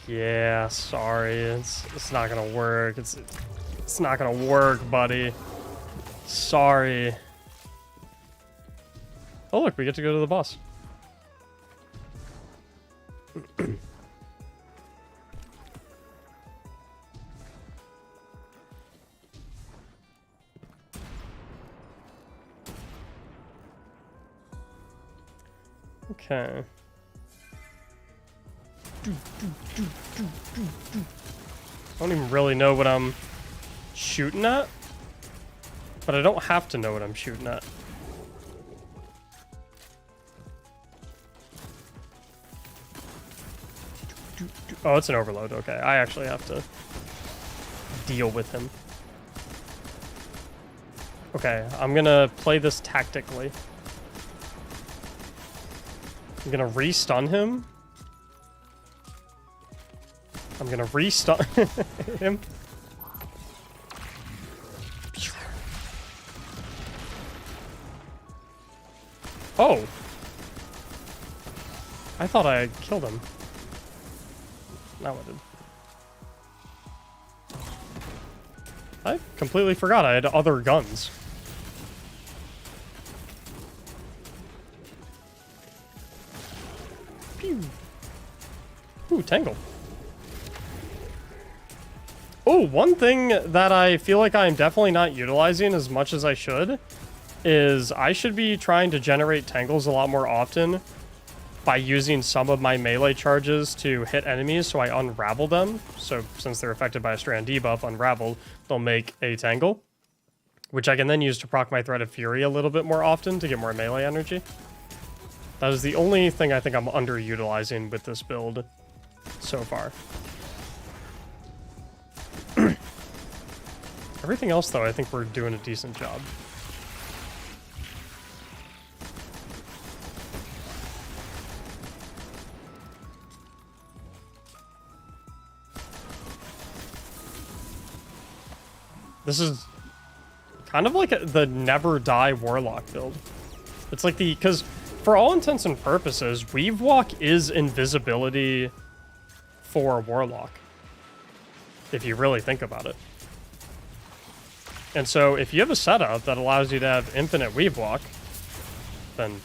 Yeah, sorry, it's not gonna work. It's not gonna work, buddy. Sorry. Oh, look, we get to go to the boss. Okay. I don't even really know what I'm shooting at, but I don't have to know what I'm shooting at. Oh, it's an overload. Okay, I actually have to deal with him. Okay, I'm gonna play this tactically. I'm gonna re-stun him. I'm gonna re-stun him. Oh! I thought I killed him. Now I did. I completely forgot I had other guns. Pew. Ooh, Tangle. Oh, one thing that I feel like I'm definitely not utilizing as much as I should is I should be trying to generate Tangles a lot more often by using some of my melee charges to hit enemies so I unravel them. So since they're affected by a strand debuff, unraveled, they'll make a Tangle, which I can then use to proc my Thread of Fury a little bit more often to get more melee energy. That is the only thing I think I'm underutilizing with this build so far. Everything else, though, I think we're doing a decent job. This is kind of like the never die Warlock build. It's like because for all intents and purposes, Weave Walk is invisibility for Warlock, if you really think about it. And so if you have a setup that allows you to have infinite Weave Walk, then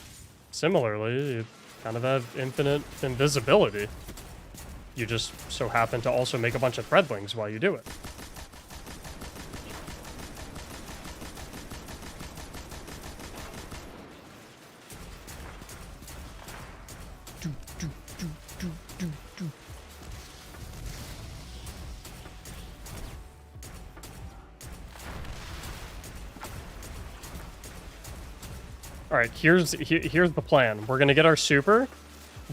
similarly, you kind of have infinite invisibility. You just so happen to also make a bunch of Threadlings while you do it. All right, here's the plan. We're gonna get our super,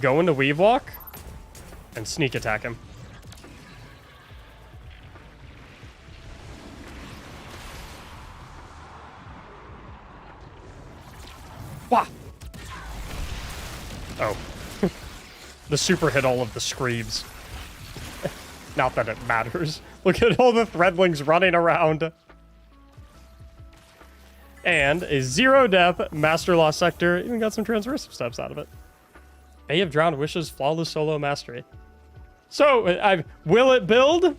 go into Weave Walk, and sneak attack him. Wah! Oh. The super hit all of the screams. Not that it matters. Look at all the threadlings running around. And a 0-death Master Lost Sector. Even got some transversive steps out of it. Bay of Drowned Wishes, Flawless Solo Mastery. So, will it build?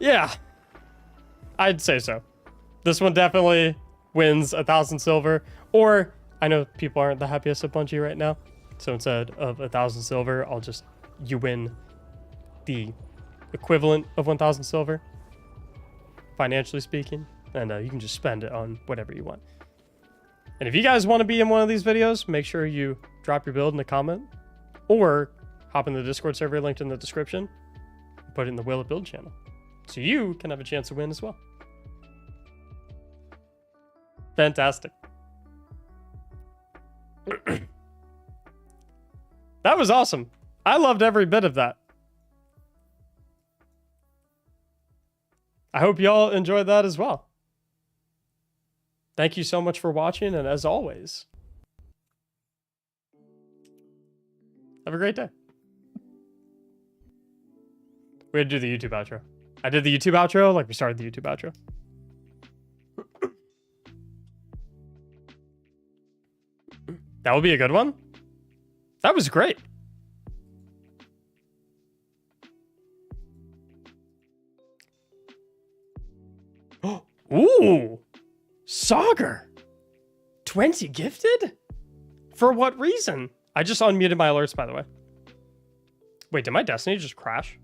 Yeah. I'd say so. This one definitely wins 1,000 silver. Or, I know people aren't the happiest at Bungie right now. So instead of 1,000 silver, you win the equivalent of 1,000 silver, financially speaking. And you can just spend it on whatever you want. And if you guys want to be in one of these videos, make sure you drop your build in the comment. Or hop in the Discord server linked in the description. And put it in the Will It Build channel. So you can have a chance to win as well. Fantastic. That was awesome. I loved every bit of that. I hope y'all enjoyed that as well. Thank you so much for watching, and as always, have a great day. We had to do the YouTube outro. I did the YouTube outro like we started the YouTube outro. That would be a good one. That was great. Ooh. Sauger. 20 gifted? For what reason? I just unmuted my alerts, by the way. Wait, did my Destiny just crash?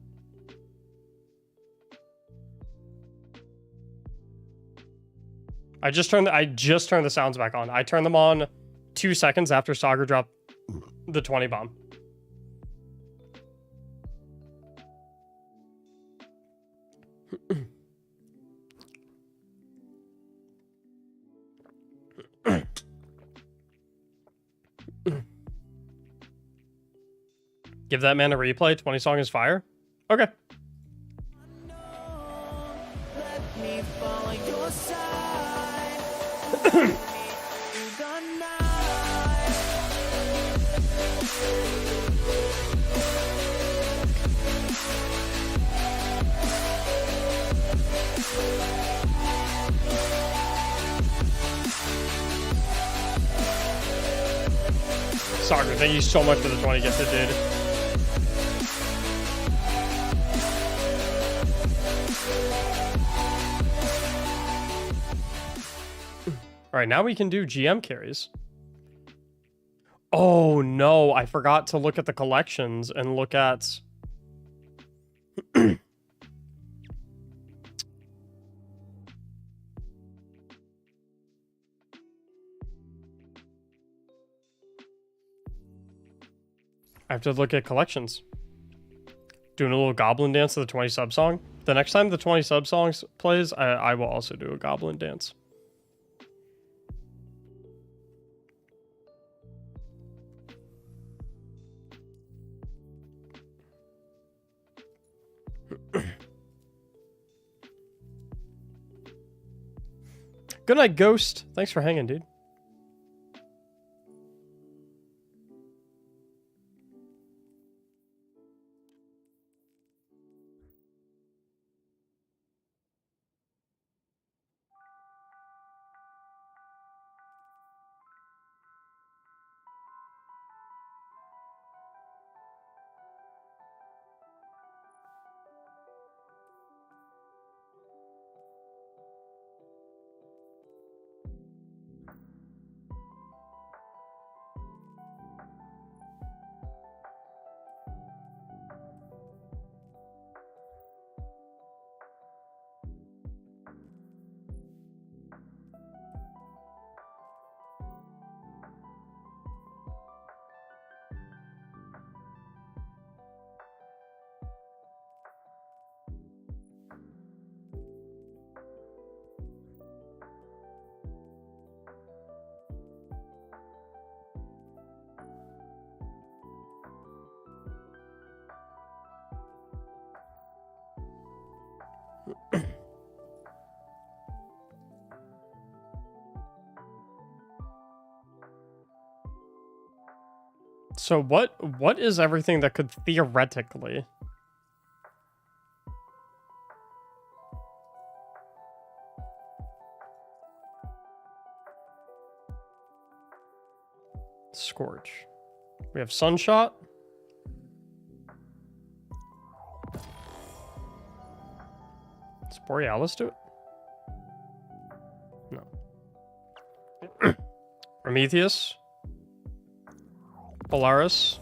I just turned the sounds back on. I turned them on 2 seconds after Sauger dropped the 20 bomb. Give that man a replay. 20 song is fire. Okay. Sauger, thank you so much for the 20 gifted, dude. All right, now we can do GM carries. Oh no, I forgot to look at the collections and look at... I have to look at collections. Doing a little goblin dance to the 20 sub song. The next time the 20 sub songs plays, I will also do a goblin dance. Good night, Ghost. Thanks for hanging, dude. So what is everything that could theoretically... Scorch. We have Sunshot. Does Borealis do it? No. Prometheus. Polaris.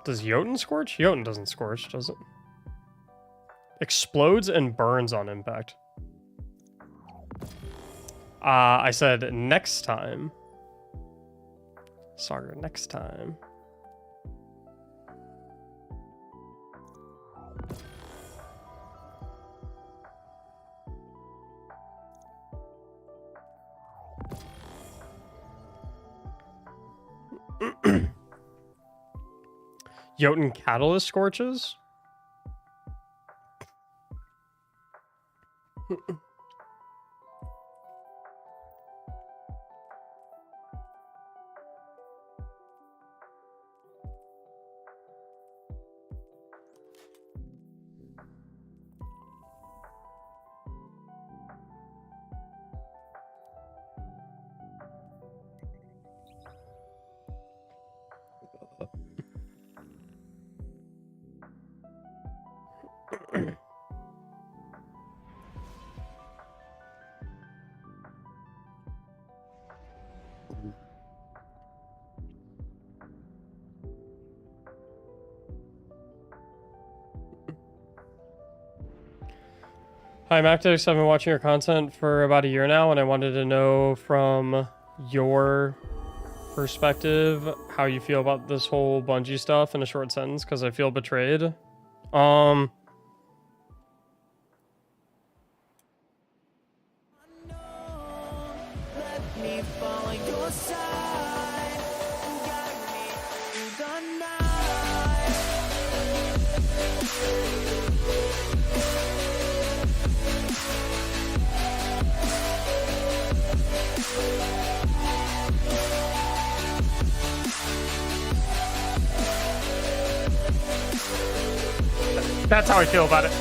Does Jotun scorch? Jotun doesn't scorch, does it? Explodes and burns on impact. I said next time. Saga, next time. Jotun Catalyst scorches? Hi, Mactics. I've been watching your content for about a year now, and I wanted to know from your perspective how you feel about this whole Bungie stuff in a short sentence, because I feel betrayed. That's how I feel about it.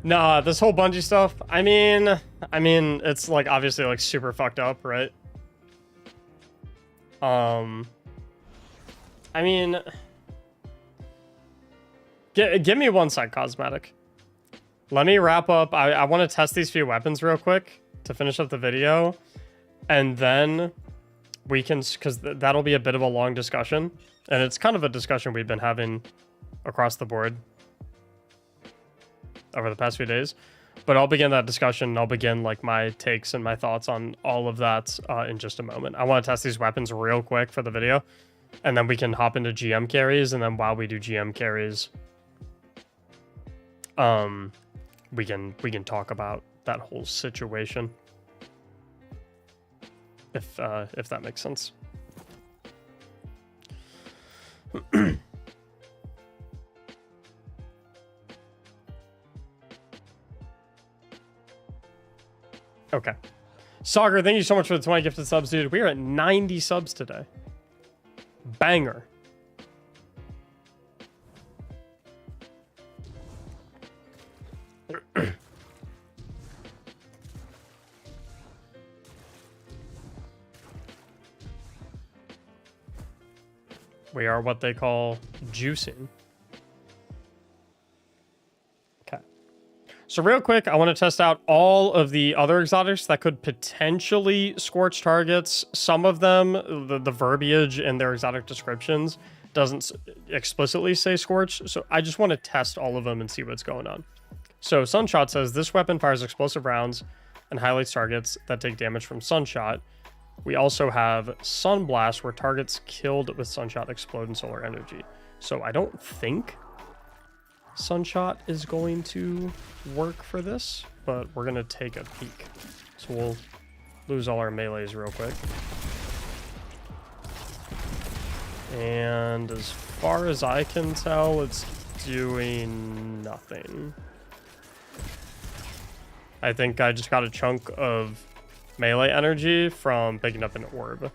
Nah, this whole Bungie stuff, I mean, it's like obviously like super fucked up, right? I mean, give me one sec, Cosmetic. Let me wrap up. I want to test these few weapons real quick to finish up the video, and then we can, because that'll be a bit of a long discussion, and it's kind of a discussion we've been having across the board over the past few days. But I'll begin that discussion, and I'll begin like my takes and my thoughts on all of that in just a moment. I want to test these weapons real quick for the video, and then we can hop into GM carries, and then while we do GM carries, we can talk about that whole situation, if that makes sense. Okay. Sagar, thank you so much for the 20 gifted subs, dude. We are at 90 subs today. Banger. We are what they call juicing. Okay. So real quick, I want to test out all of the other exotics that could potentially scorch targets. Some of them, the verbiage in their exotic descriptions doesn't explicitly say scorch. So I just want to test all of them and see what's going on. So Sunshot says, this weapon fires explosive rounds and highlights targets that take damage from Sunshot. We also have Sunblast, where targets killed with Sunshot explode in solar energy. So I don't think Sunshot is going to work for this, but we're going to take a peek. So we'll lose all our melees real quick. And as far as I can tell, it's doing nothing. I think I just got a chunk of melee energy from picking up an orb.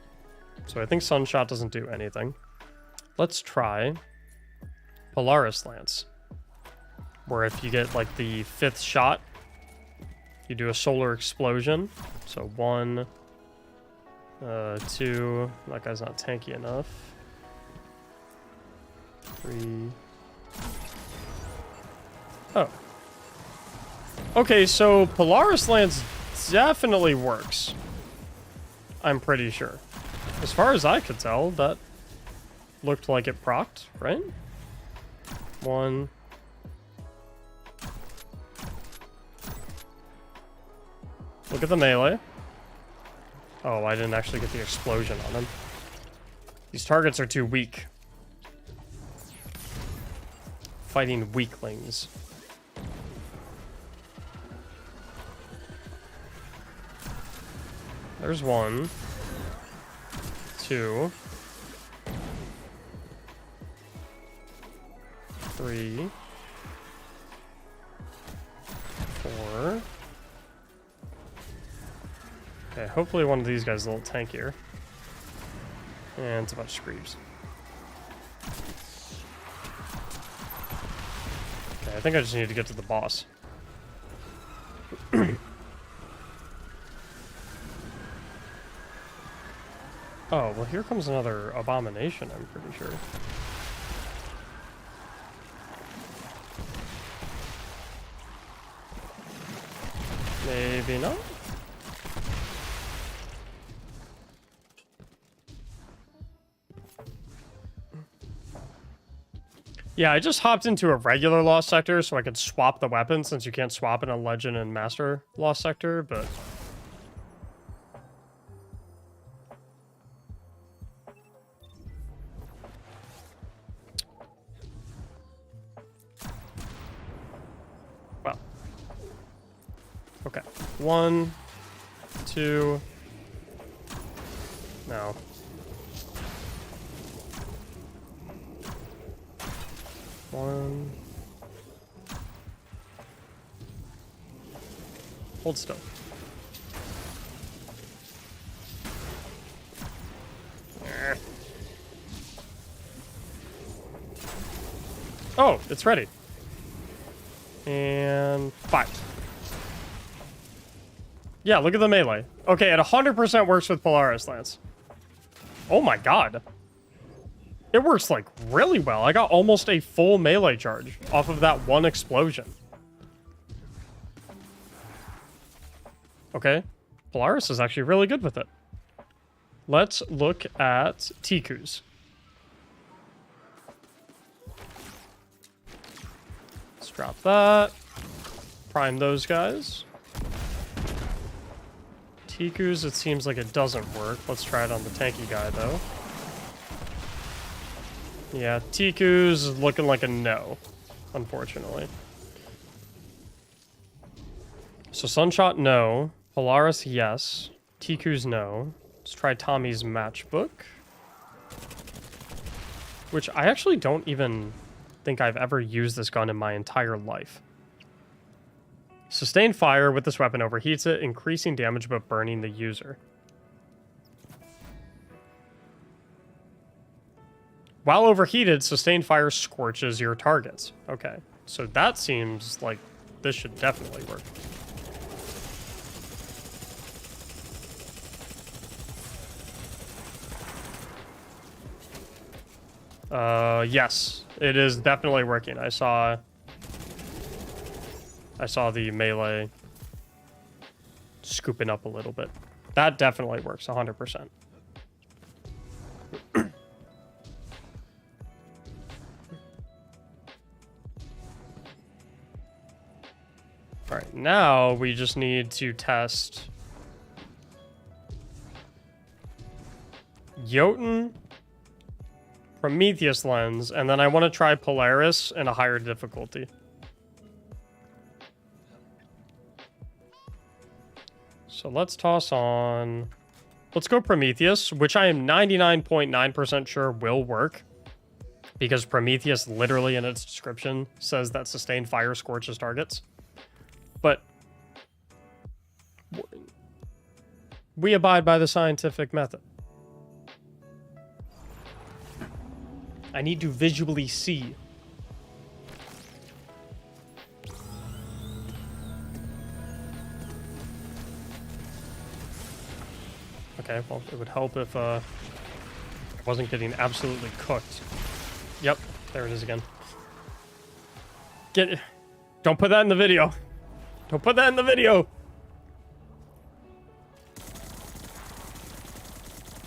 So I think Sunshot doesn't do anything. Let's try Polaris Lance, where if you get like the 5th shot, you do a solar explosion. So 1, 2, that guy's not tanky enough. 3. Oh. Okay, so Polaris Lance definitely works. I'm pretty sure. As far as I could tell, that looked like it procced, right? 1. Look at the melee. Oh, I didn't actually get the explosion on him. These targets are too weak. Fighting weaklings. There's 1. 2. 3. 4. Okay, hopefully one of these guys is a little tankier. And it's a bunch of screeps. Okay, I think I just need to get to the boss. Oh, well here comes another abomination, I'm pretty sure. Maybe not? Yeah, I just hopped into a regular Lost Sector so I could swap the weapon, since you can't swap in a Legend and Master Lost Sector, but... well. Okay. 1, 2... No. One. Hold still. Oh, it's ready. And 5. Yeah, look at the melee. Okay, it 100% works with Polaris Lance. Oh my god. It works, like, really well. I got almost a full melee charge off of that one explosion. Okay. Polaris is actually really good with it. Let's look at Tikus. Let's drop that. Prime those guys. Tikus, it seems like it doesn't work. Let's try it on the tanky guy, though. Yeah, Tiku's is looking like a no, unfortunately. So Sunshot, no. Polaris, yes. Tiku's, no. Let's try Tommy's matchbook. Which I actually don't even think I've ever used this gun in my entire life. Sustained fire with this weapon overheats it, increasing damage but burning the user. While overheated, sustained fire scorches your targets. Okay, so that seems like this should definitely work. Yes, it is definitely working. I saw the melee scooping up a little bit. That definitely works, 100%. All right, now we just need to test Jotun, Prometheus Lens, and then I want to try Polaris in a higher difficulty. So let's toss on... Let's go Prometheus, which I am 99.9% sure will work, because Prometheus literally in its description says that sustained fire scorches targets. But we abide by the scientific method. I need to visually see. Okay, well, it would help if I wasn't getting absolutely cooked. Yep, there it is again. Don't put that in the video. Don't put that in the video.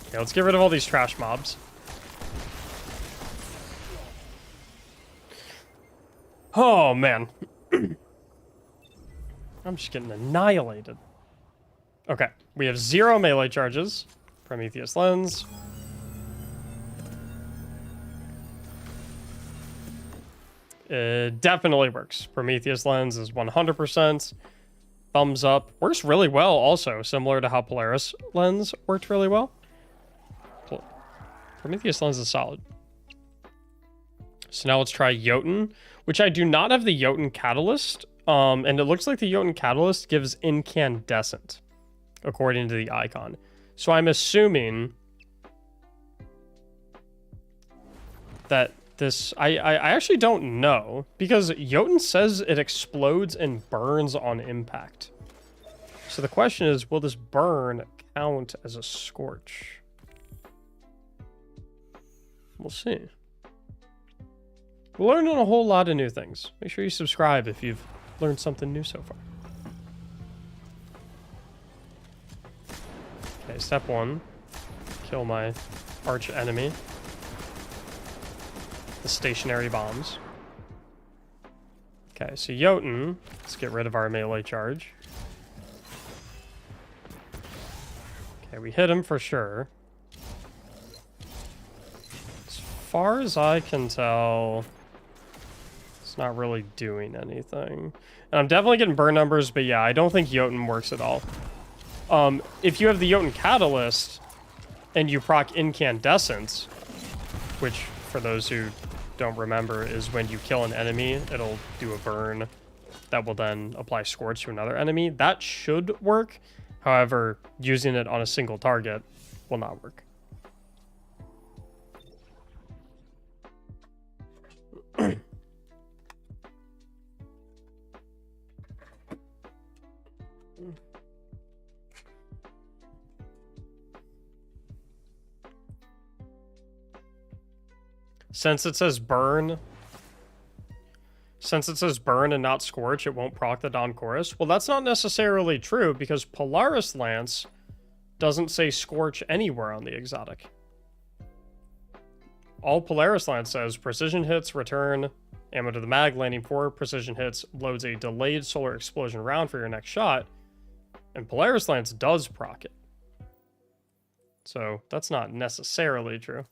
Okay, let's get rid of all these trash mobs. Oh, man. I'm just getting annihilated. Okay, we have 0 melee charges. Prometheus lens. It definitely works. Prometheus lens is 100%. Thumbs up. Works really well also, similar to how Polaris lens worked really well. Prometheus lens is solid. So now let's try Jotun, which I do not have the Jotun catalyst. And it looks like the Jotun catalyst gives incandescent, according to the icon. So I'm assuming that this... I actually don't know, because Jotun says it explodes and burns on impact. So the question is, will this burn count as a scorch? We'll see. We're learning a whole lot of new things. Make sure you subscribe if you've learned something new so far. Okay, step 1. Kill my arch enemy. The stationary bombs. Okay, so Jotun. Let's get rid of our melee charge. Okay, we hit him for sure. As far as I can tell, it's not really doing anything. And I'm definitely getting burn numbers, but yeah, I don't think Jotun works at all. If you have the Jotun catalyst and you proc incandescence, which for those who don't remember is when you kill an enemy, it'll do a burn that will then apply scorch to another enemy. That should work. However, using it on a single target will not work. Since it says burn and not scorch, it won't proc the Dawn Chorus. Well, that's not necessarily true, because Polaris Lance doesn't say scorch anywhere on the exotic. All Polaris Lance says, precision hits, return ammo to the mag, landing 4 precision hits, loads a delayed solar explosion round for your next shot, and Polaris Lance does proc it. So that's not necessarily true.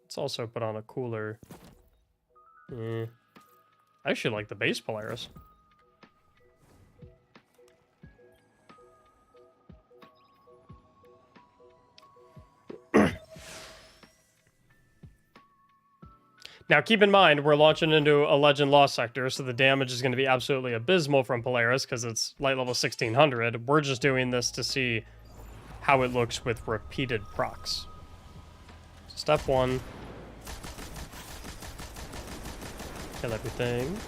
Let's also put on a cooler... I actually like the base Polaris. Now, keep in mind, we're launching into a Legend Lost sector, so the damage is going to be absolutely abysmal from Polaris, because it's light level 1600. We're just doing this to see how it looks with repeated procs. Step 1. Kill everything.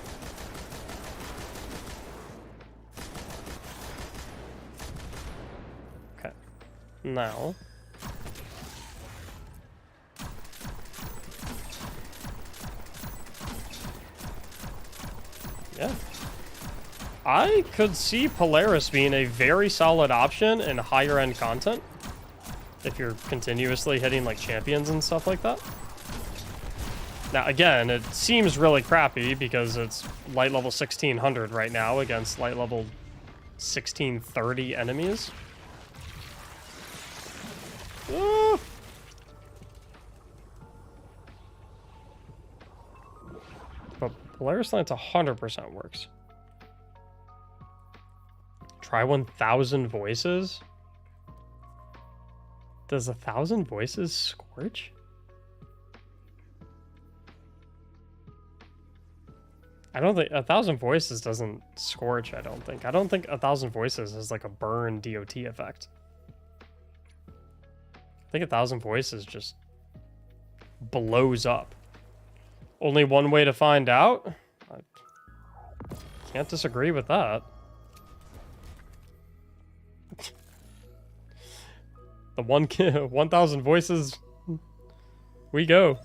Okay. Now. Yeah. I could see Polaris being a very solid option in higher end content. If you're continuously hitting like champions and stuff like that. Now, again, it seems really crappy because it's light level 1600 right now against light level 1630 enemies. Ah. But Polaris Lance 100% works. Try 1000 voices? Does 1000 voices scorch? I don't think 1,000 voices doesn't scorch. I don't think 1,000 voices is like a burn DOT effect. I think 1,000 voices just blows up. Only one way to find out? I can't disagree with that. The 1,000 voices, we go.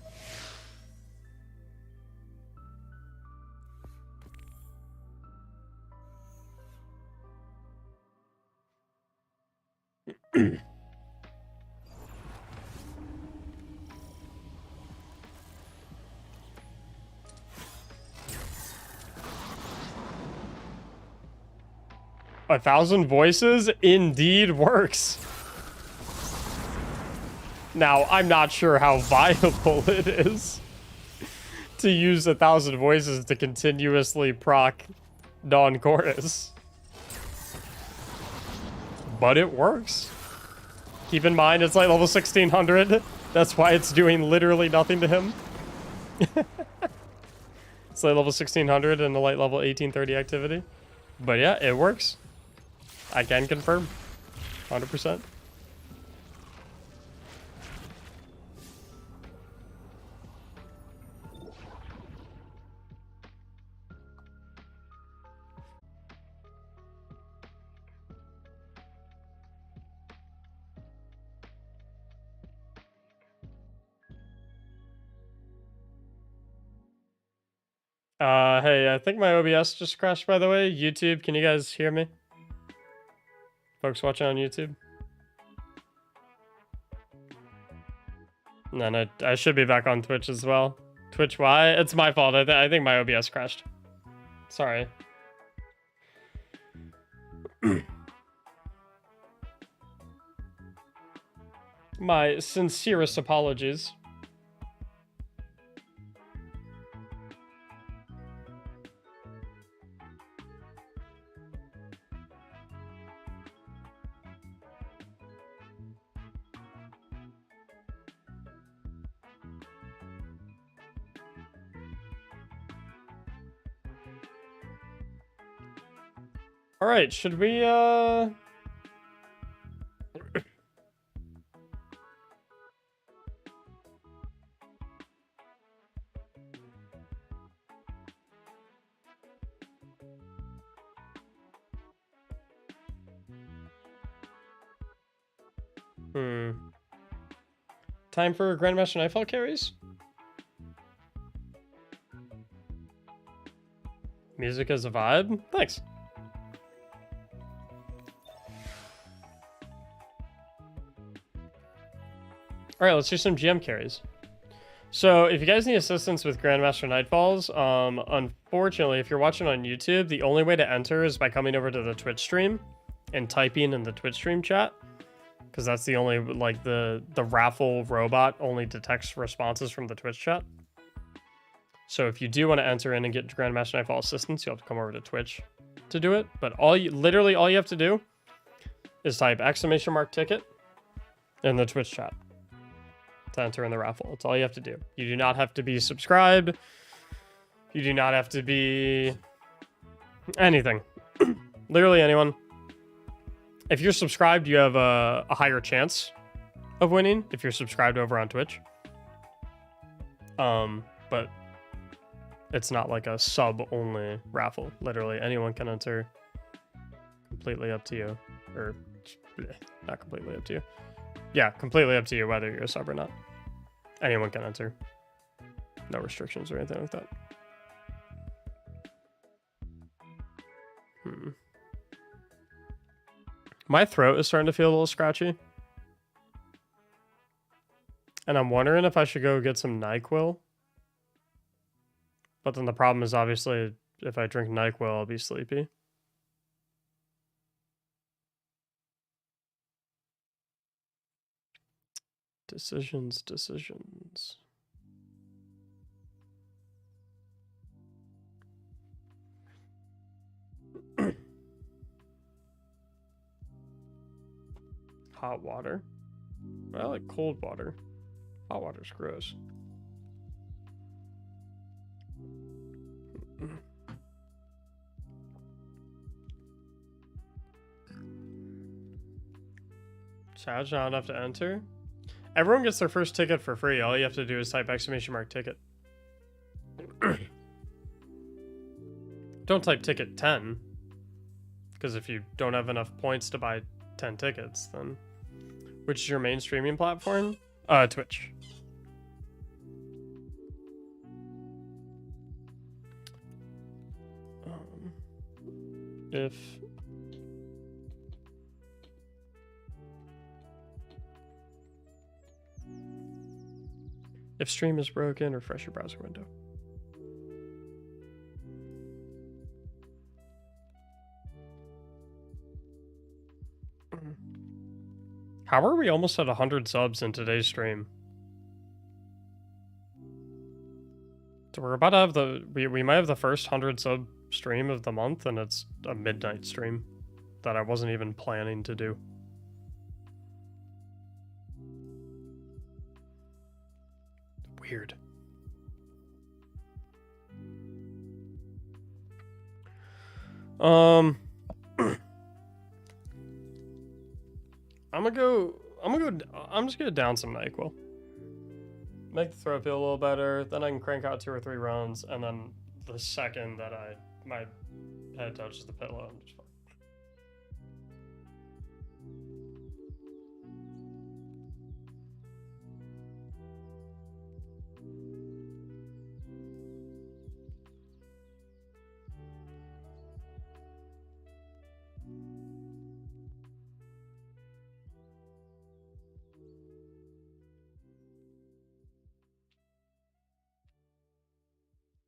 A 1,000 voices indeed works. Now, I'm not sure how viable it is to use 1,000 voices to continuously proc non-chorus. But it works. Keep in mind, it's like level 1600. That's why it's doing literally nothing to him. It's like level 1600 and the light level 1830 activity. But yeah, it works. I can confirm. 100%. Hey, I think my OBS just crashed, by the way. YouTube, can you guys hear me? Folks watching on YouTube? No, I should be back on Twitch as well. Twitch, why? It's my fault. I think my OBS crashed. Sorry. My sincerest apologies. All right, should we time for Grandmaster Nightfall carries? Music as a vibe? Thanks. All right, let's do some GM carries. So if you guys need assistance with Grandmaster Nightfalls, unfortunately, if you're watching on YouTube, the only way to enter is by coming over to the Twitch stream and typing in the Twitch stream chat, because that's the only, like, the raffle robot only detects responses from the Twitch chat. So if you do want to enter in and get Grandmaster Nightfall assistance, you'll have to come over to Twitch to do it. But literally all you have to do is type !ticket in the Twitch chat to enter in the raffle. That's all you have to do. You do not have to be subscribed. You do not have to be anything. Literally anyone. If you're subscribed, you have a higher chance of winning if you're subscribed over on Twitch. But it's not like a sub-only raffle. Literally anyone can enter. Completely up to you. Or, not completely up to you. Yeah, completely up to you whether you're a sub or not. Anyone can enter. No restrictions or anything like that. My throat is starting to feel a little scratchy. And I'm wondering if I should go get some NyQuil. But then the problem is obviously if I drink NyQuil, I'll be sleepy. Decisions. Hot water. I like cold water. Hot water's gross. Sag, not enough to enter. Everyone gets their first ticket for free. All you have to do is type !ticket. Don't type ticket 10. Because if you don't have enough points to buy 10 tickets, then... Which is your main streaming platform? Twitch. If stream is broken, refresh your browser window. How are we almost at 100 subs in today's stream? So we're about to have we might have the first 100 sub stream of the month, and it's a midnight stream that I wasn't even planning to do. Weird. I'm just gonna down some NyQuil. Make the throat feel a little better, then I can crank out 2 or 3 runs, and then the second that my head touches the pillow, I'm just fine.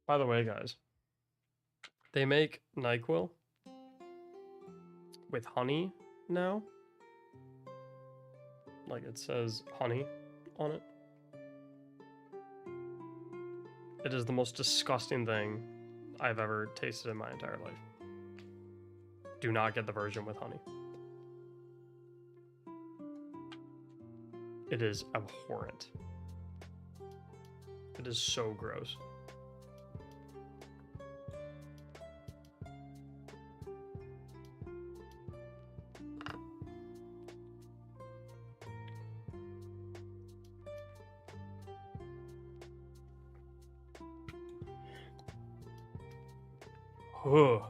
By the way, guys, they make NyQuil with honey now. Like, it says honey on it. It is the most disgusting thing I've ever tasted in my entire life. Do not get the version with honey. It is abhorrent. It is so gross. Ugh.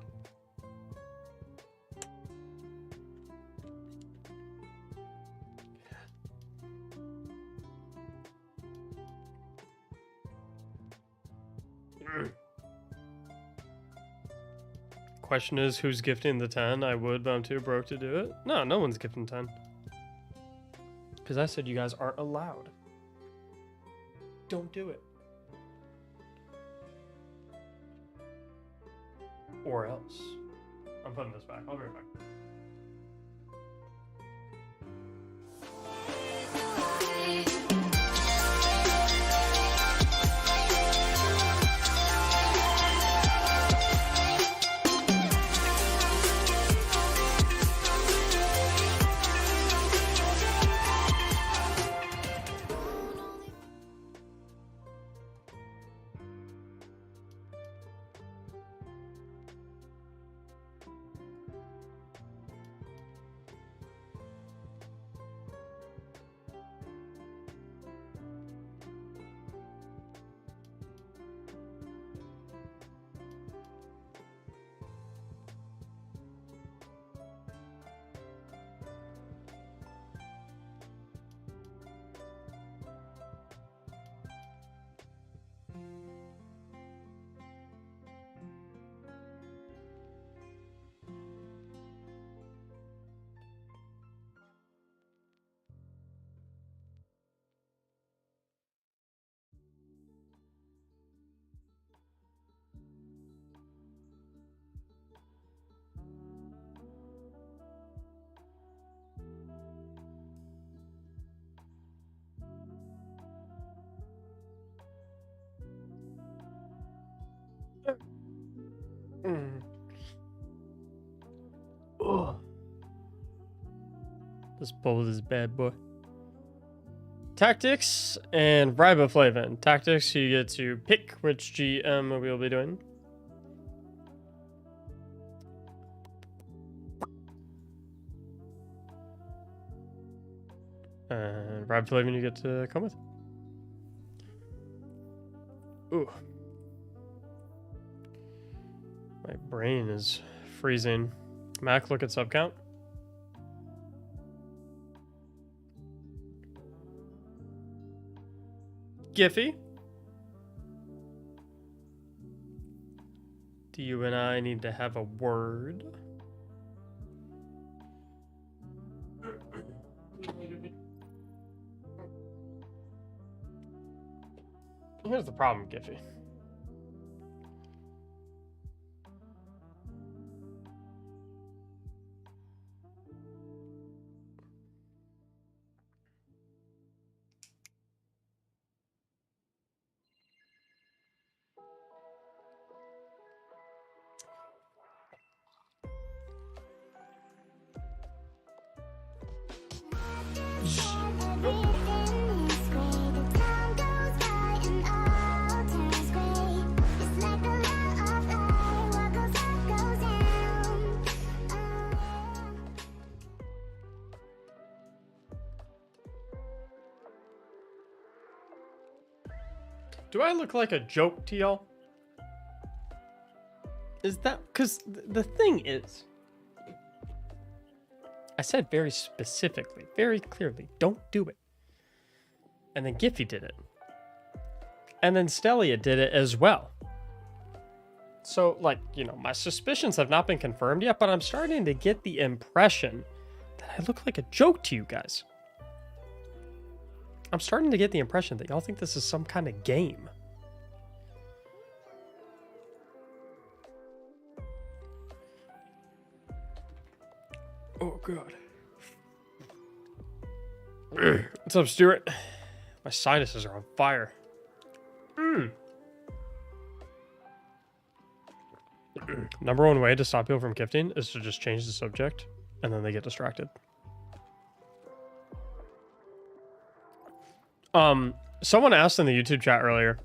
Question is, who's gifting the 10? I would, but I'm too broke to do it. No, no one's gifting 10. Because I said you guys aren't allowed. Don't do it. Or else. I'm putting this back. I'll be right back. Oh. This bowl is bad, boy. Tactics and riboflavin. Tactics, you get to pick which GM we'll be doing. And Rob Flavin, you get to come with. Ooh. My brain is freezing. Mac, look at sub count. Giphy. Do you and I need to have a word? Here's the problem, Giphy. Do I look like a joke to y'all? Is that... Because the thing is... I said very specifically, very clearly, don't do it. And then Giphy did it. And then Stellia did it as well. So, like, you know, my suspicions have not been confirmed yet, but I'm starting to get the impression that I look like a joke to you guys. I'm starting to get the impression that y'all think this is some kind of game. Oh, God. What's up, Stuart? My sinuses are on fire. Number one way to stop people from gifting is to just change the subject, and then they get distracted. Someone asked in the YouTube chat earlier.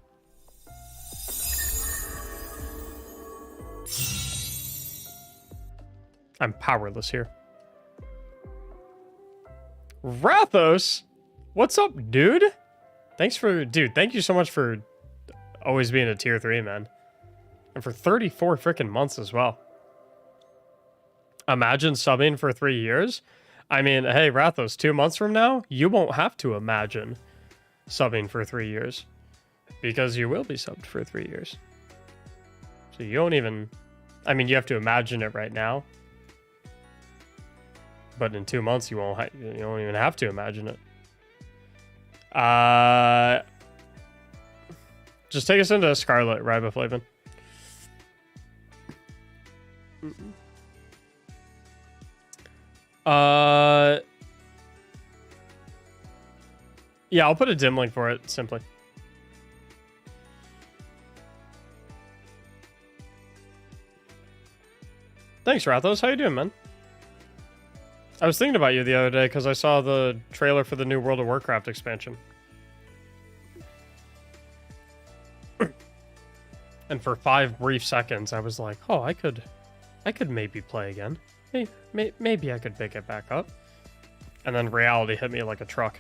I'm powerless here. Rathos, what's up, dude? Thank you so much for always being a tier 3, man. And for 34 freaking months as well. Imagine subbing for 3 years. I mean, hey, Rathos, 2 months from now, you won't have to imagine subbing for 3 years. Because you will be subbed for 3 years. So you don't even... I mean, you have to imagine it right now. But in 2 months, you won't even have to imagine it. Just take us into Scarlet, Riboflavin. Yeah, I'll put a dim link for it, simply. Thanks, Rathos. How you doing, man? I was thinking about you the other day because I saw the trailer for the new World of Warcraft expansion. And for 5 brief seconds, I was like, oh, I could maybe play again. Hey, maybe I could pick it back up. And then reality hit me like a truck.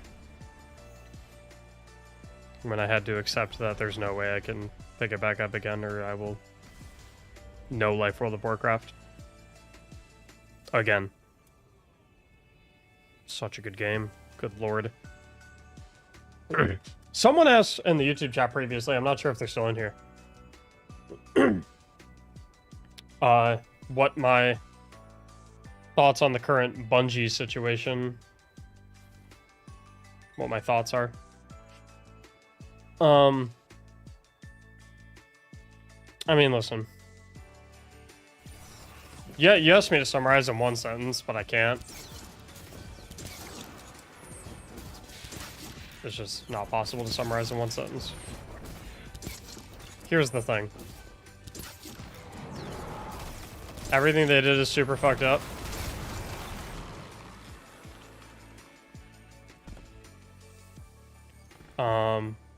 When I had to accept that there's no way I can pick it back up again, or I will no life World of Warcraft. Again. Such a good game. Good lord. Someone asked in the YouTube chat previously, I'm not sure if they're still in here, what my thoughts on the current Bungie situation, what my thoughts are. I mean, listen. Yeah, you asked me to summarize in one sentence, but I can't. It's just not possible to summarize in one sentence. Here's the thing. Everything they did is super fucked up.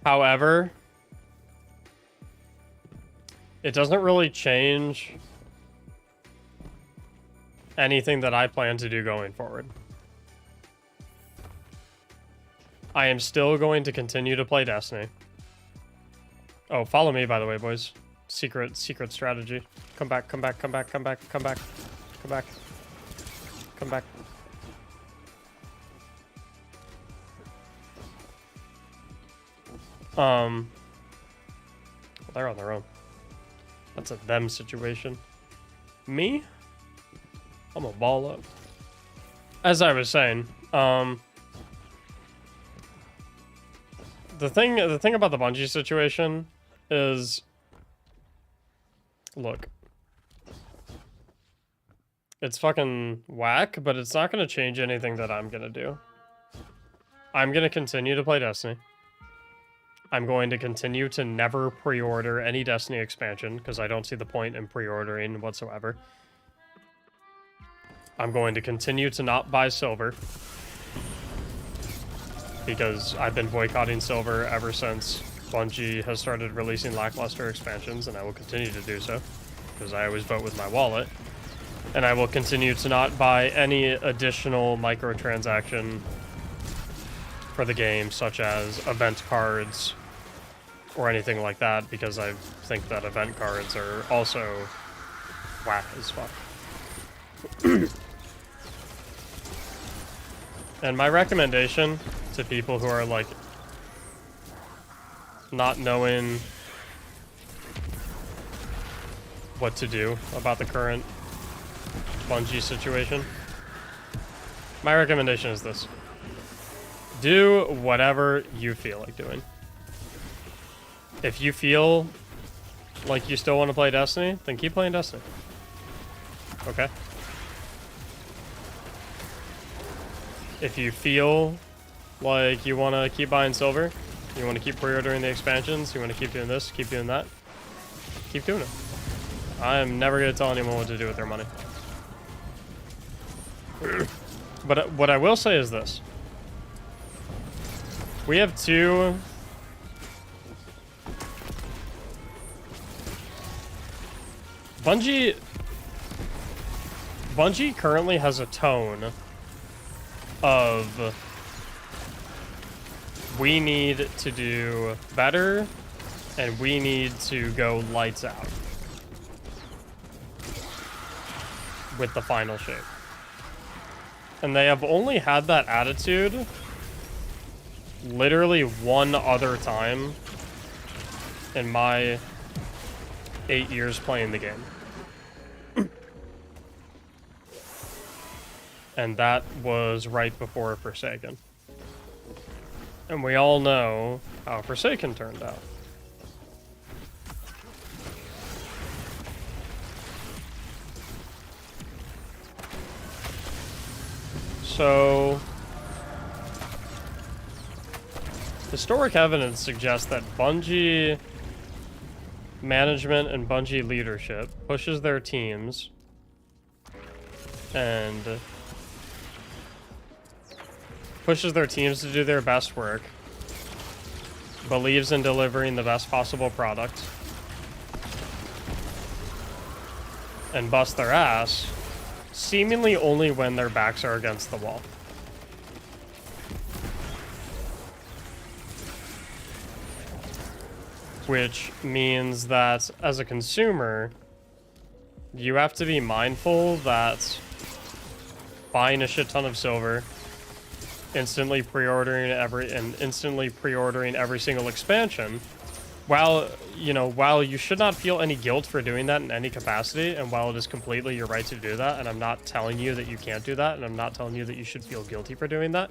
However, it doesn't really change anything that I plan to do going forward. I am still going to continue to play Destiny. Oh, follow me, by the way, boys. Secret strategy. Come back, come back, come back, come back, come back, come back, come back. They're on their own. That's a them situation. Me? I'm a ball up. As I was saying, the thing about the Bungie situation is, look, it's fucking whack, but it's not gonna change anything that I'm gonna do. I'm gonna continue to play Destiny. I'm going to continue to never pre-order any Destiny expansion, because I don't see the point in pre-ordering whatsoever. I'm going to continue to not buy silver, because I've been boycotting silver ever since Bungie has started releasing lackluster expansions, and I will continue to do so, because I always vote with my wallet. And I will continue to not buy any additional microtransaction for the game, such as event cards or anything like that, because I think that event cards are also whack as fuck. And my recommendation to people who are like not knowing what to do about the current Bungie situation, my recommendation is this: do whatever you feel like doing. If you feel like you still want to play Destiny, then keep playing Destiny. Okay? If you feel like you want to keep buying silver, you want to keep pre-ordering the expansions, you want to keep doing this, keep doing that, keep doing it. I am never going to tell anyone what to do with their money. But what I will say is this. We have two... Bungie currently has a tone of we need to do better and we need to go lights out with the final shape. And they have only had that attitude literally one other time in my 8 years playing the game. And that was right before Forsaken. And we all know how Forsaken turned out. So, historic evidence suggests that Bungie management and Bungie leadership pushes their teams and pushes their teams to do their best work, believes in delivering the best possible product, and bust their ass seemingly only when their backs are against the wall. Which means that as a consumer, you have to be mindful that buying a shit ton of silver, instantly pre-ordering every single expansion, while you should not feel any guilt for doing that in any capacity, and while it is completely your right to do that, and I'm not telling you that you can't do that, and I'm not telling you that you should feel guilty for doing that,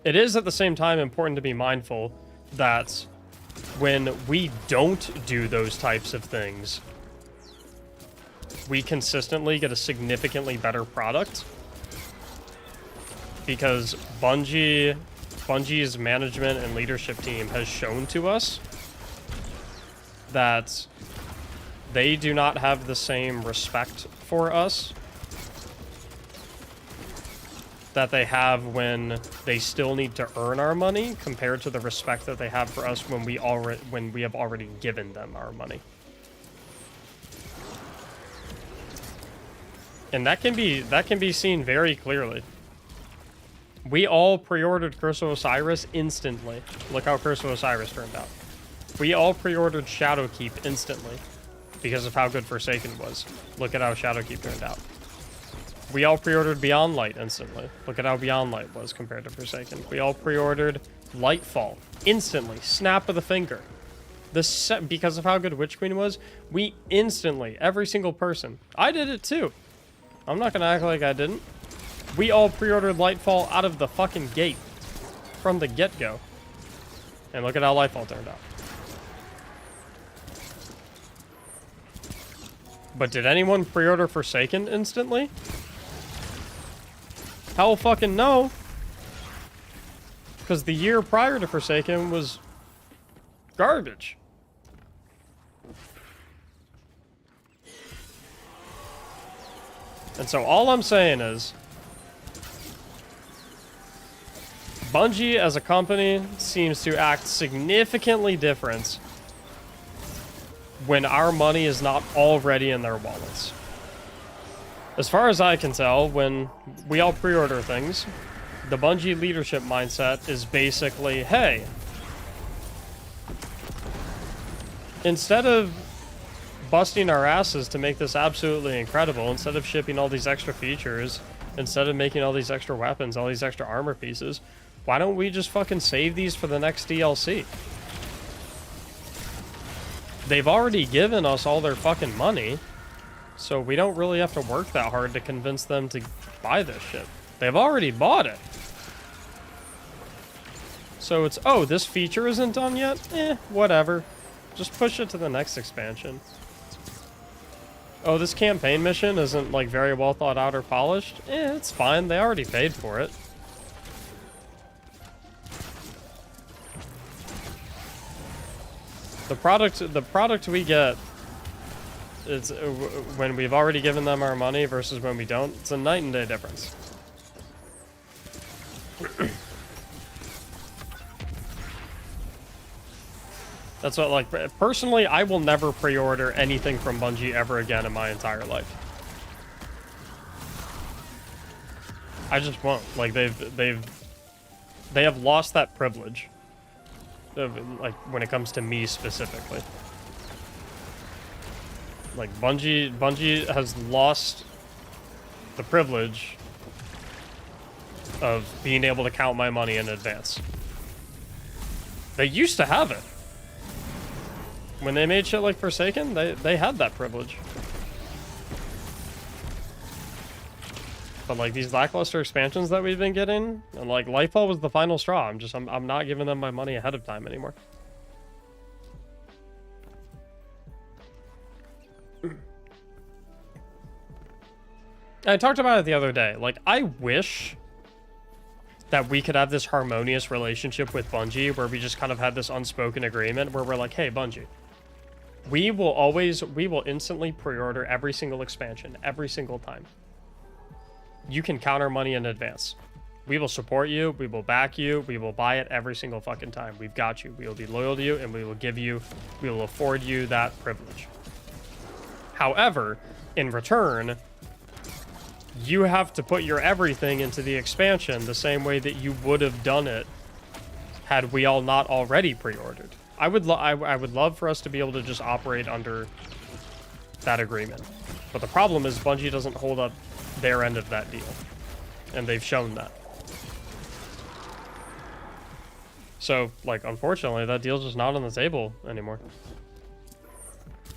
it is at the same time important to be mindful that when we don't do those types of things, we consistently get a significantly better product, because Bungie's management and leadership team has shown to us that they do not have the same respect for us that they have when they still need to earn our money, compared to the respect that they have for us when we have already given them our money. And that can be seen very clearly. We all pre-ordered Curse of Osiris instantly. Look how Curse of Osiris turned out. We all pre-ordered Shadowkeep instantly because of how good Forsaken was. Look at how Shadowkeep turned out. We all pre-ordered Beyond Light instantly. Look at how Beyond Light was compared to Forsaken. We all pre-ordered Lightfall instantly. Snap of the finger. Because of how good Witch Queen was, we instantly, every single person. I did it too. I'm not gonna act like I didn't. We all pre-ordered Lightfall out of the fucking gate. From the get-go. And look at how Lightfall turned out. But did anyone pre-order Forsaken instantly? Hell fucking no. Because the year prior to Forsaken was garbage. And so all I'm saying is, Bungie as a company seems to act significantly different when our money is not already in their wallets. As far as I can tell, when we all pre-order things, the Bungie leadership mindset is basically, hey, instead of busting our asses to make this absolutely incredible, instead of shipping all these extra features, instead of making all these extra weapons, all these extra armor pieces, why don't we just fucking save these for the next DLC? They've already given us all their fucking money, so we don't really have to work that hard to convince them to buy this shit. They've already bought it. So it's, oh, this feature isn't done yet? Eh, whatever. Just push it to the next expansion. Oh, this campaign mission isn't, like, very well thought out or polished? Eh, it's fine. They already paid for it. The product we get is when we've already given them our money versus when we don't. It's a night and day difference. That's what, like, personally, I will never pre-order anything from Bungie ever again in my entire life. I just won't. Like, they have lost that privilege. Like, when it comes to me specifically. Like, Bungie has lost the privilege of being able to count my money in advance. They used to have it. When they made shit like Forsaken, they had that privilege. But like these lackluster expansions that we've been getting, and like Lightfall was the final straw. I'm not giving them my money ahead of time anymore. I talked about it the other day. Like, I wish that we could have this harmonious relationship with Bungie where we just kind of had this unspoken agreement where we're like, hey, Bungie, we will instantly pre-order every single expansion, every single time. You can count our money in advance. We will support you, we will back you, we will buy it every single fucking time. We've got you. We will be loyal to you, and we will afford you that privilege. However, in return, you have to put your everything into the expansion the same way that you would have done it had we all not already pre-ordered. I would love for us to be able to just operate under that agreement. But the problem is Bungie doesn't hold up their end of that deal. And they've shown that. So, like, unfortunately, that deal's just not on the table anymore.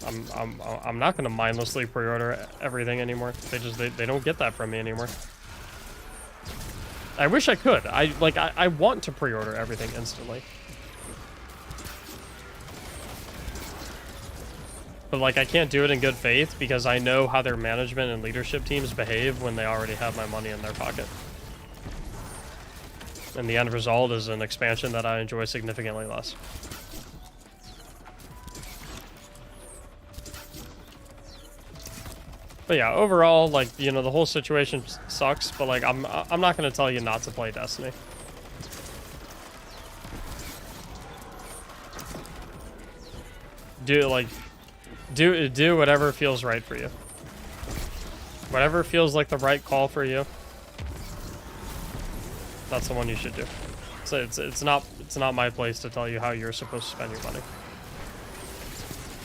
I'm not gonna mindlessly pre-order everything anymore. They don't get that from me anymore. I wish I could. I want to pre-order everything instantly. But like I can't do it in good faith because I know how their management and leadership teams behave when they already have my money in their pocket. And the end result is an expansion that I enjoy significantly less. But yeah, overall, like, you know, the whole situation sucks, but like I'm not gonna tell you not to play Destiny. Do whatever feels right for you. Whatever feels like the right call for you. That's the one you should do. So it's not my place to tell you how you're supposed to spend your money.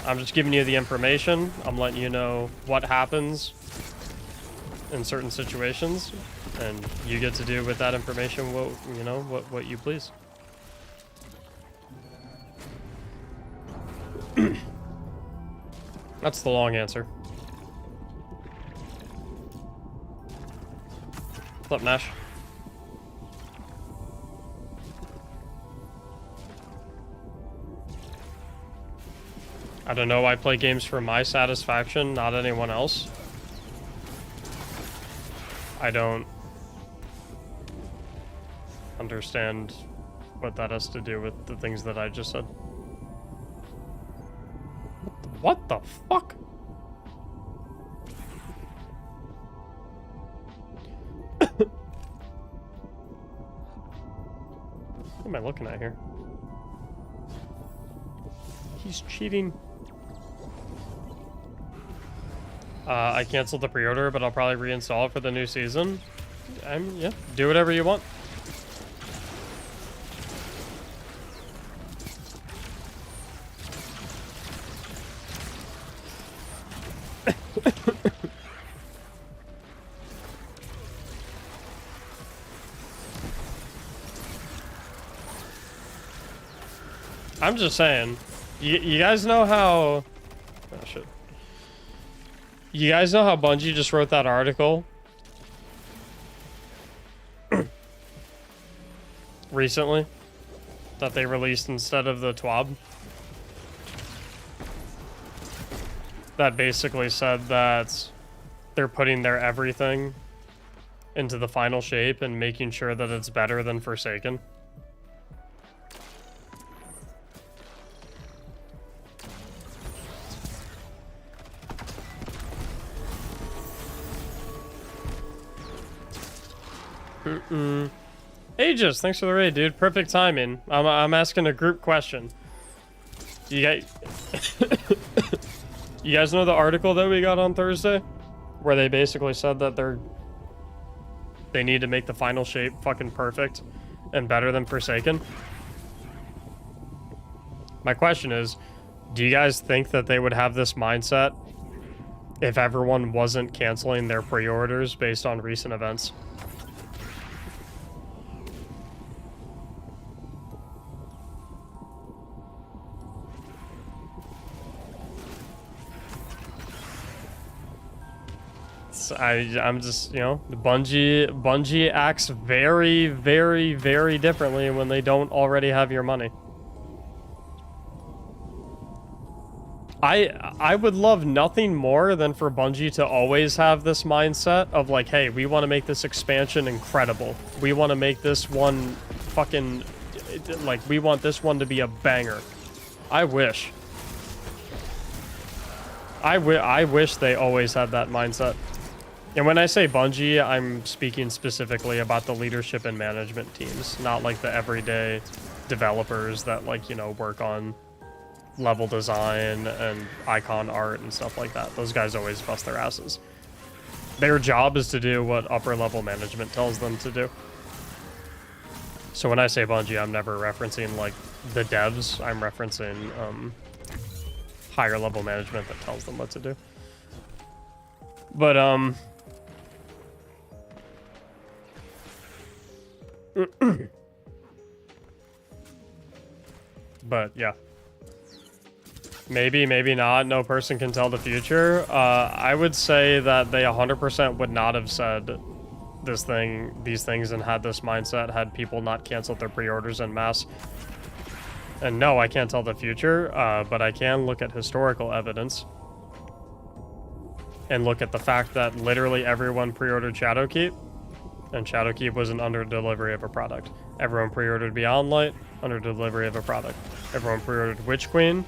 I'm just giving you the information. I'm letting you know what happens in certain situations, and you get to do with that information what you please. That's the long answer. What's up, Nash? I don't know, I play games for my satisfaction, not anyone else. I don't understand what that has to do with the things that I just said. What the fuck? What am I looking at here? He's cheating. I canceled the pre-order, but I'll probably reinstall it for the new season. Yeah, do whatever you want. I'm just saying, you guys know how... Oh, shit. You guys know how Bungie just wrote that article? Recently? That they released instead of the TWAB? That basically said that they're putting their everything into the final shape and making sure that it's better than Forsaken. Aegis, thanks for the raid, dude. Perfect timing. I'm asking a group question. You guys, you guys know the article that we got on Thursday, where they basically said that they need to make the final shape fucking perfect and better than Forsaken. My question is, do you guys think that they would have this mindset if everyone wasn't canceling their pre-orders based on recent events? I'm just, you know, Bungie acts very, very, very differently when they don't already have your money. I would love nothing more than for Bungie to always have this mindset of like, hey, we want to make this expansion incredible. We want to make this one fucking, like, we want this one to be a banger. I wish. I wish they always had that mindset. And when I say Bungie, I'm speaking specifically about the leadership and management teams, not like the everyday developers that, like, you know, work on level design and icon art and stuff like that. Those guys always bust their asses. Their job is to do what upper level management tells them to do. So when I say Bungie, I'm never referencing like the devs. I'm referencing higher level management that tells them what to do. But but yeah, maybe not, no person can tell the future. I would say that they 100% would not have said these things and had this mindset had people not canceled their pre-orders en masse. And no, I can't tell the future, but I can look at historical evidence and look at the fact that literally everyone pre-ordered Shadowkeep, and Shadowkeep was an under-delivery of a product. Everyone pre-ordered Beyond Light, under-delivery of a product. Everyone pre-ordered Witch Queen.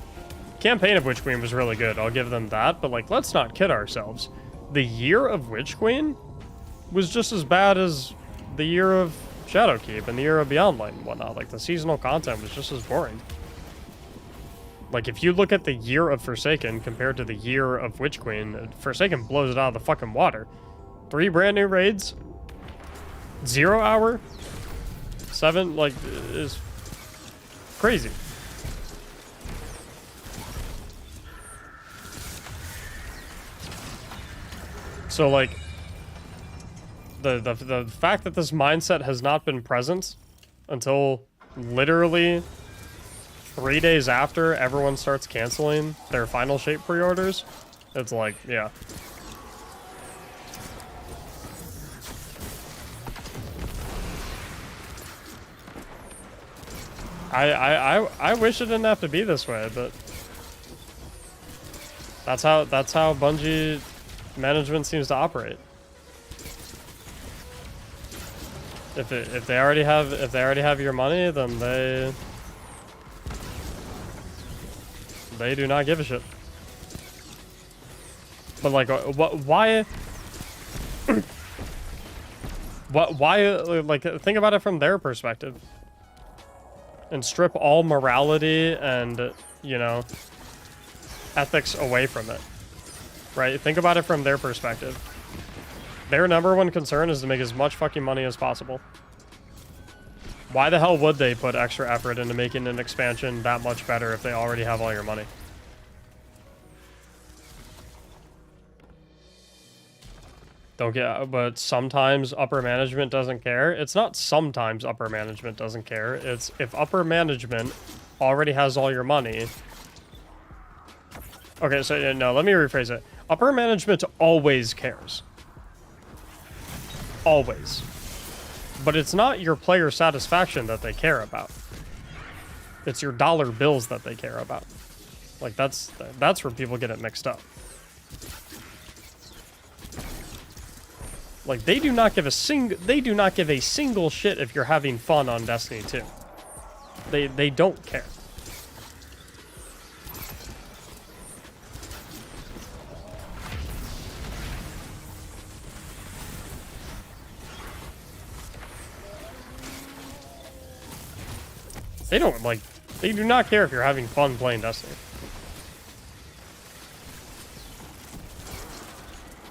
Campaign of Witch Queen was really good, I'll give them that, but like, let's not kid ourselves. The year of Witch Queen was just as bad as the year of Shadowkeep and the year of Beyond Light and whatnot. Like, the seasonal content was just as boring. Like, if you look at the year of Forsaken compared to the year of Witch Queen, Forsaken blows it out of the fucking water. 3 brand new raids, 0 hour, 7, like, is crazy. So, like, the fact that this mindset has not been present until literally 3 days after everyone starts canceling their final shape pre-orders, it's like, yeah. I wish it didn't have to be this way, but that's how Bungie management seems to operate. If they already have your money, then they do not give a shit. But like, why? Why? Like, think about it from their perspective, and strip all morality and, you know, ethics away from it. Right? Think about it from their perspective. Their #1 concern is to make as much fucking money as possible. Why the hell would they put extra effort into making an expansion that much better if they already have all your money? Don't get, but sometimes upper management doesn't care. It's not sometimes upper management doesn't care. It's if upper management already has all your money. Okay, so no, let me rephrase it. Upper management always cares. Always. But it's not your player satisfaction that they care about. It's your dollar bills that they care about. Like, that's where people get it mixed up. Like, they do not give a single shit if you're having fun on Destiny 2. They don't care. They don't, like, they do not care if you're having fun playing Destiny.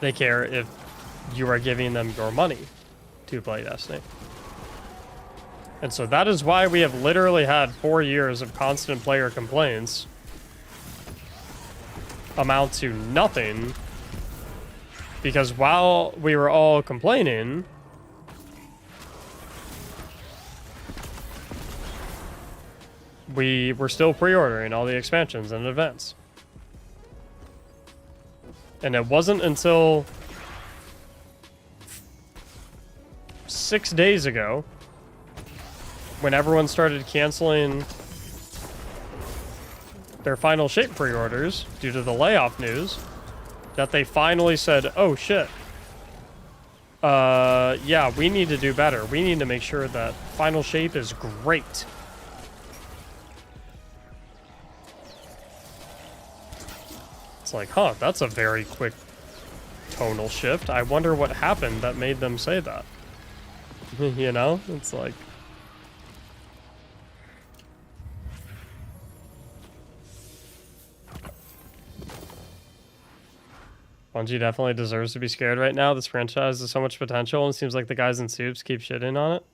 They care if you are giving them your money to play Destiny. And so that is why we have literally had 4 years of constant player complaints amount to nothing, because while we were all complaining, we were still pre-ordering all the expansions and events. And it wasn't until 6 days ago, when everyone started canceling their final shape pre-orders due to the layoff news, that they finally said, oh shit, yeah, we need to do better. We need to make sure that final shape is great. It's like, huh, that's a very quick tonal shift. I wonder what happened that made them say that. You know? It's like... Bungie definitely deserves to be scared right now. This franchise has so much potential, and it seems like the guys in suits keep shitting on it.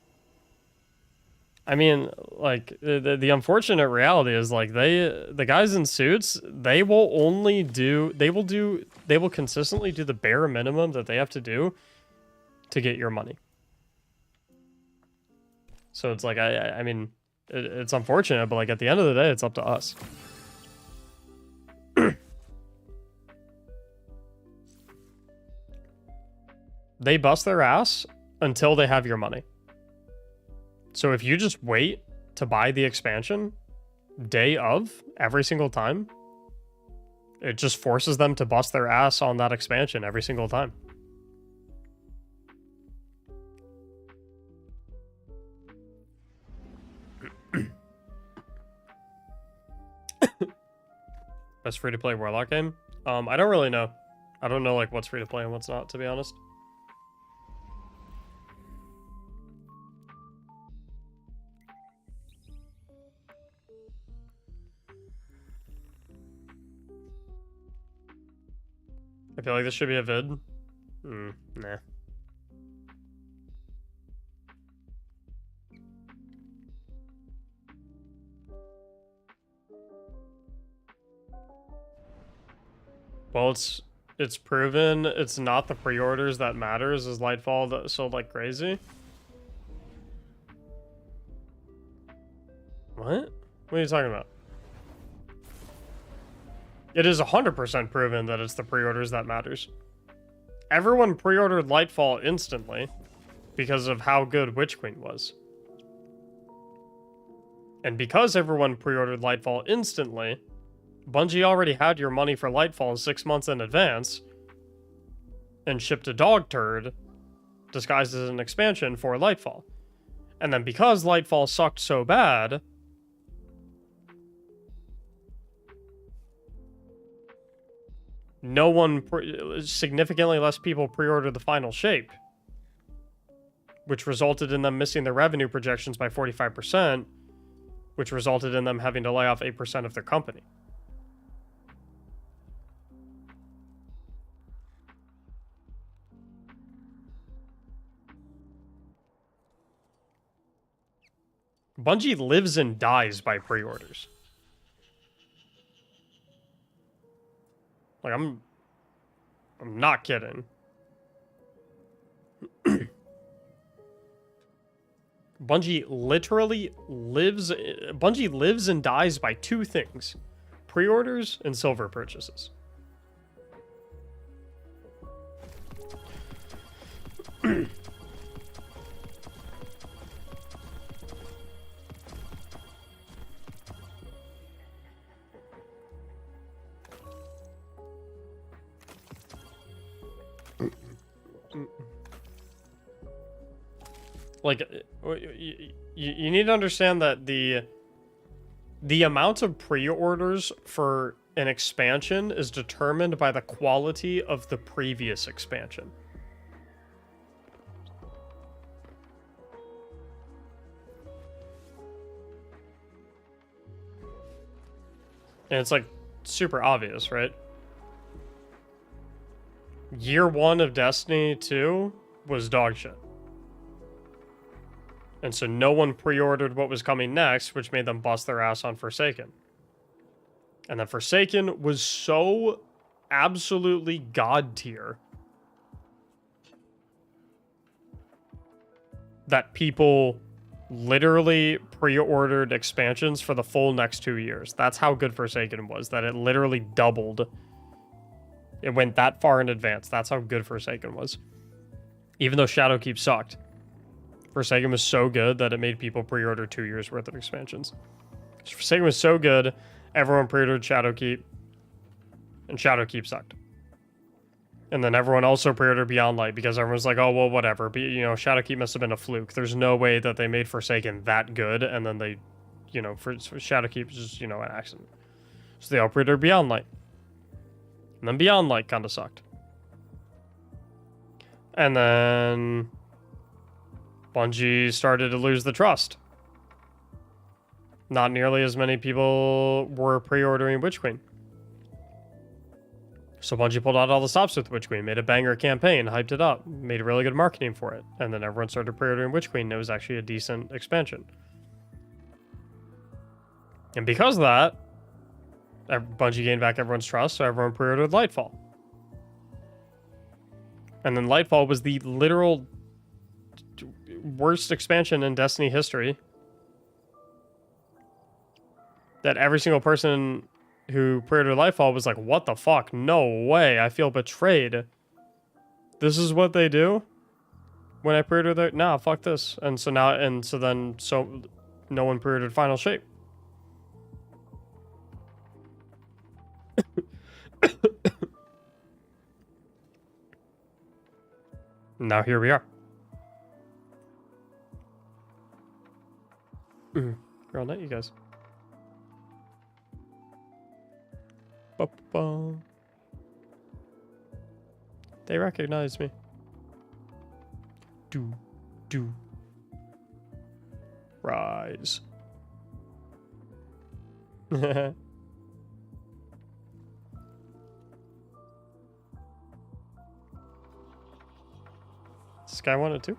I mean, like, the unfortunate reality is, like, the guys in suits, they will consistently do the bare minimum that they have to do to get your money. So it's like, I mean, it's unfortunate, but, like, at the end of the day, it's up to us. They bust their ass until they have your money. So if you just wait to buy the expansion day of every single time, it just forces them to bust their ass on that expansion every single time. Best free-to-play Warlock game? I don't really know. I don't know, like, what's free-to-play and what's not, to be honest. I feel like this should be a vid. Nah. Well, it's proven it's not the pre-orders that matters. Is Lightfall that sold like crazy? What? What are you talking about? It is 100% proven that it's the pre-orders that matters. Everyone pre-ordered Lightfall instantly because of how good Witch Queen was. And because everyone pre-ordered Lightfall instantly, Bungie already had your money for Lightfall 6 months in advance and shipped a dog turd disguised as an expansion for Lightfall. And then because Lightfall sucked so bad, significantly less people pre-ordered the final shape, which resulted in them missing their revenue projections by 45%, which resulted in them having to lay off 8% of their company. Bungie lives and dies by pre-orders. Like, I'm not kidding. Bungie lives and dies by two things: pre-orders and silver purchases. Like, you need to understand that the amount of pre-orders for an expansion is determined by the quality of the previous expansion. And it's like super obvious, right? Year 1 of Destiny 2 was dog shit. And so no one pre-ordered what was coming next, which made them bust their ass on Forsaken. And then Forsaken was so absolutely god tier that people literally pre-ordered expansions for the full next 2 years. That's how good Forsaken was, that it literally doubled. It went that far in advance. That's how good Forsaken was. Even though Shadowkeep sucked, Forsaken was so good that it made people pre-order 2 years worth of expansions. Forsaken was so good, everyone pre-ordered Shadowkeep, and Shadowkeep sucked. And then everyone also pre-ordered Beyond Light because everyone's like, oh, well, whatever. But, you know, Shadowkeep must have been a fluke. There's no way that they made Forsaken that good, and then they, you know, for Shadowkeep is just, you know, an accident. So they all pre-ordered Beyond Light. And then Beyond Light kind of sucked. And then Bungie started to lose the trust. Not nearly as many people were pre-ordering Witch Queen. So Bungie pulled out all the stops with Witch Queen, made a banger campaign, hyped it up, made really good marketing for it, and then everyone started pre-ordering Witch Queen, and it was actually a decent expansion. And because of that, Bungie gained back everyone's trust, so everyone pre-ordered Lightfall. And then Lightfall was the literal worst expansion in Destiny history. That every single person who pre-ordered Lightfall was like, what the fuck? No way. I feel betrayed. This is what they do when I pre-order their... Nah, fuck this. And so now... And so then... So no one pre-ordered Final Shape. Now here we are. Girl, not you guys. Ba-ba. They recognize me. Do. Rise. Sky wanted to.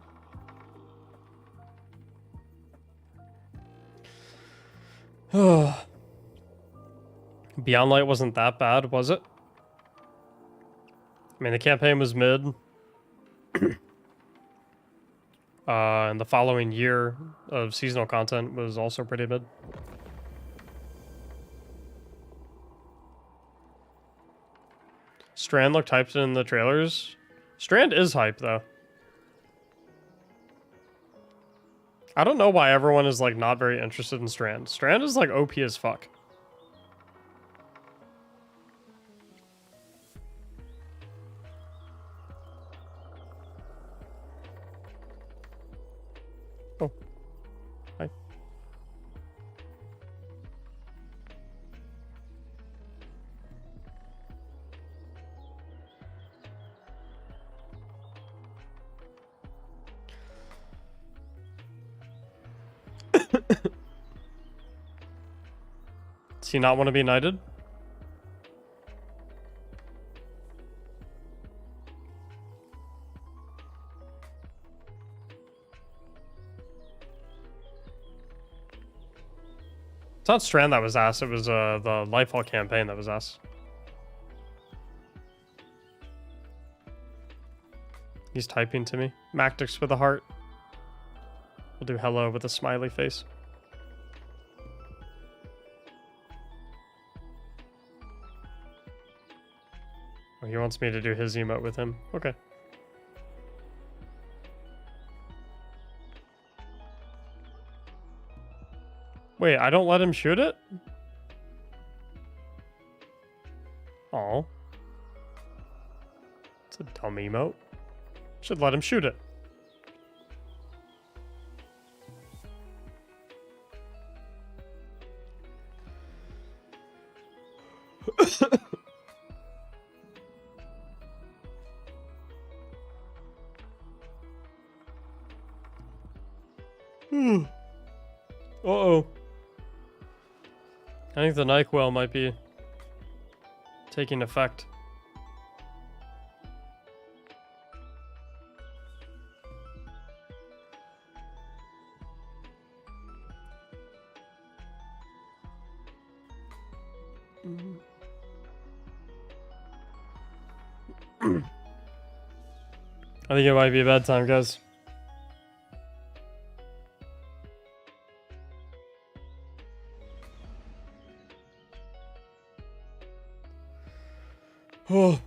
Beyond Light wasn't that bad, was it? I mean, the campaign was mid. And the following year of seasonal content was also pretty mid. Strand looked hyped in the trailers. Strand is hyped, though. I don't know why everyone is, like, not very interested in Strand. Strand is, like, OP as fuck. Oh. Hi. Does he not want to be knighted? It's not Strand that was asked, it was the Lightfall campaign that was asked. He's typing to me. Mactics with a heart. We'll do hello with a smiley face. Oh, he wants me to do his emote with him. Okay. Wait, I don't let him shoot it? Oh. It's a dumb emote. Should let him shoot it. Uh-oh. I think the NyQuil might be taking effect. I think it might be bedtime, guys. Oh.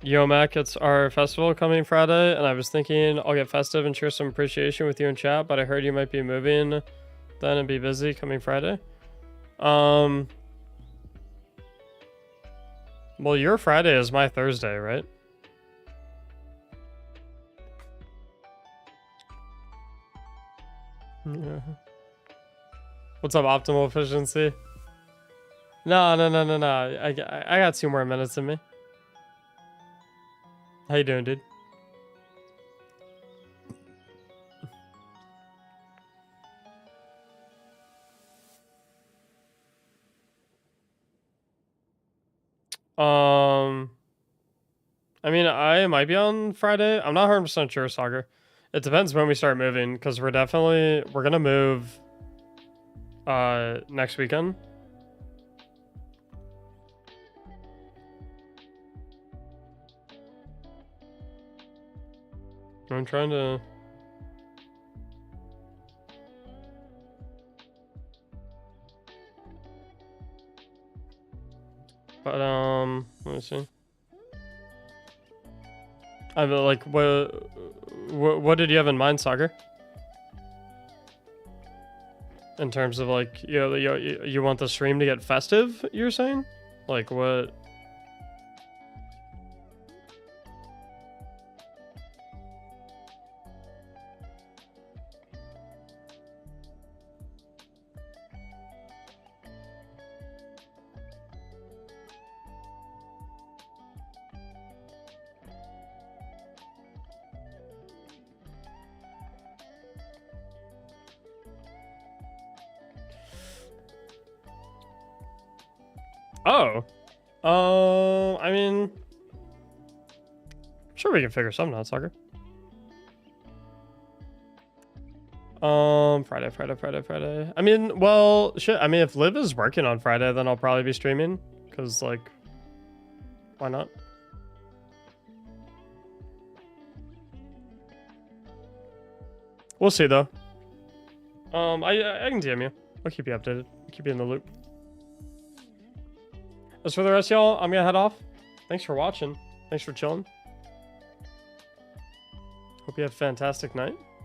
Yo, Mac, it's our festival coming Friday, and I was thinking I'll get festive and share some appreciation with you in chat, but I heard you might be moving then and be busy coming Friday. Well, your Friday is my Thursday, right? Yeah. What's up, optimal efficiency? No. I got 2 more minutes in me. How you doing, dude? I mean, I might be on Friday. I'm not 100% sure, Sagar. It depends when we start moving, because we're gonna move next weekend. I'm trying to... But, let me see. I mean, like, what did you have in mind, Sagar? In terms of, like, you want the stream to get festive, you're saying? Like, what? Oh. I mean... Sure we can figure something out, Sucker. Friday. I mean, well, shit. I mean, if Liv is working on Friday, then I'll probably be streaming. Because, like, why not? We'll see, though. I can DM you. I'll keep you updated. Keep you in the loop. As for the rest of y'all, I'm gonna head off. Thanks for watching. Thanks for chilling. Hope you have a fantastic night.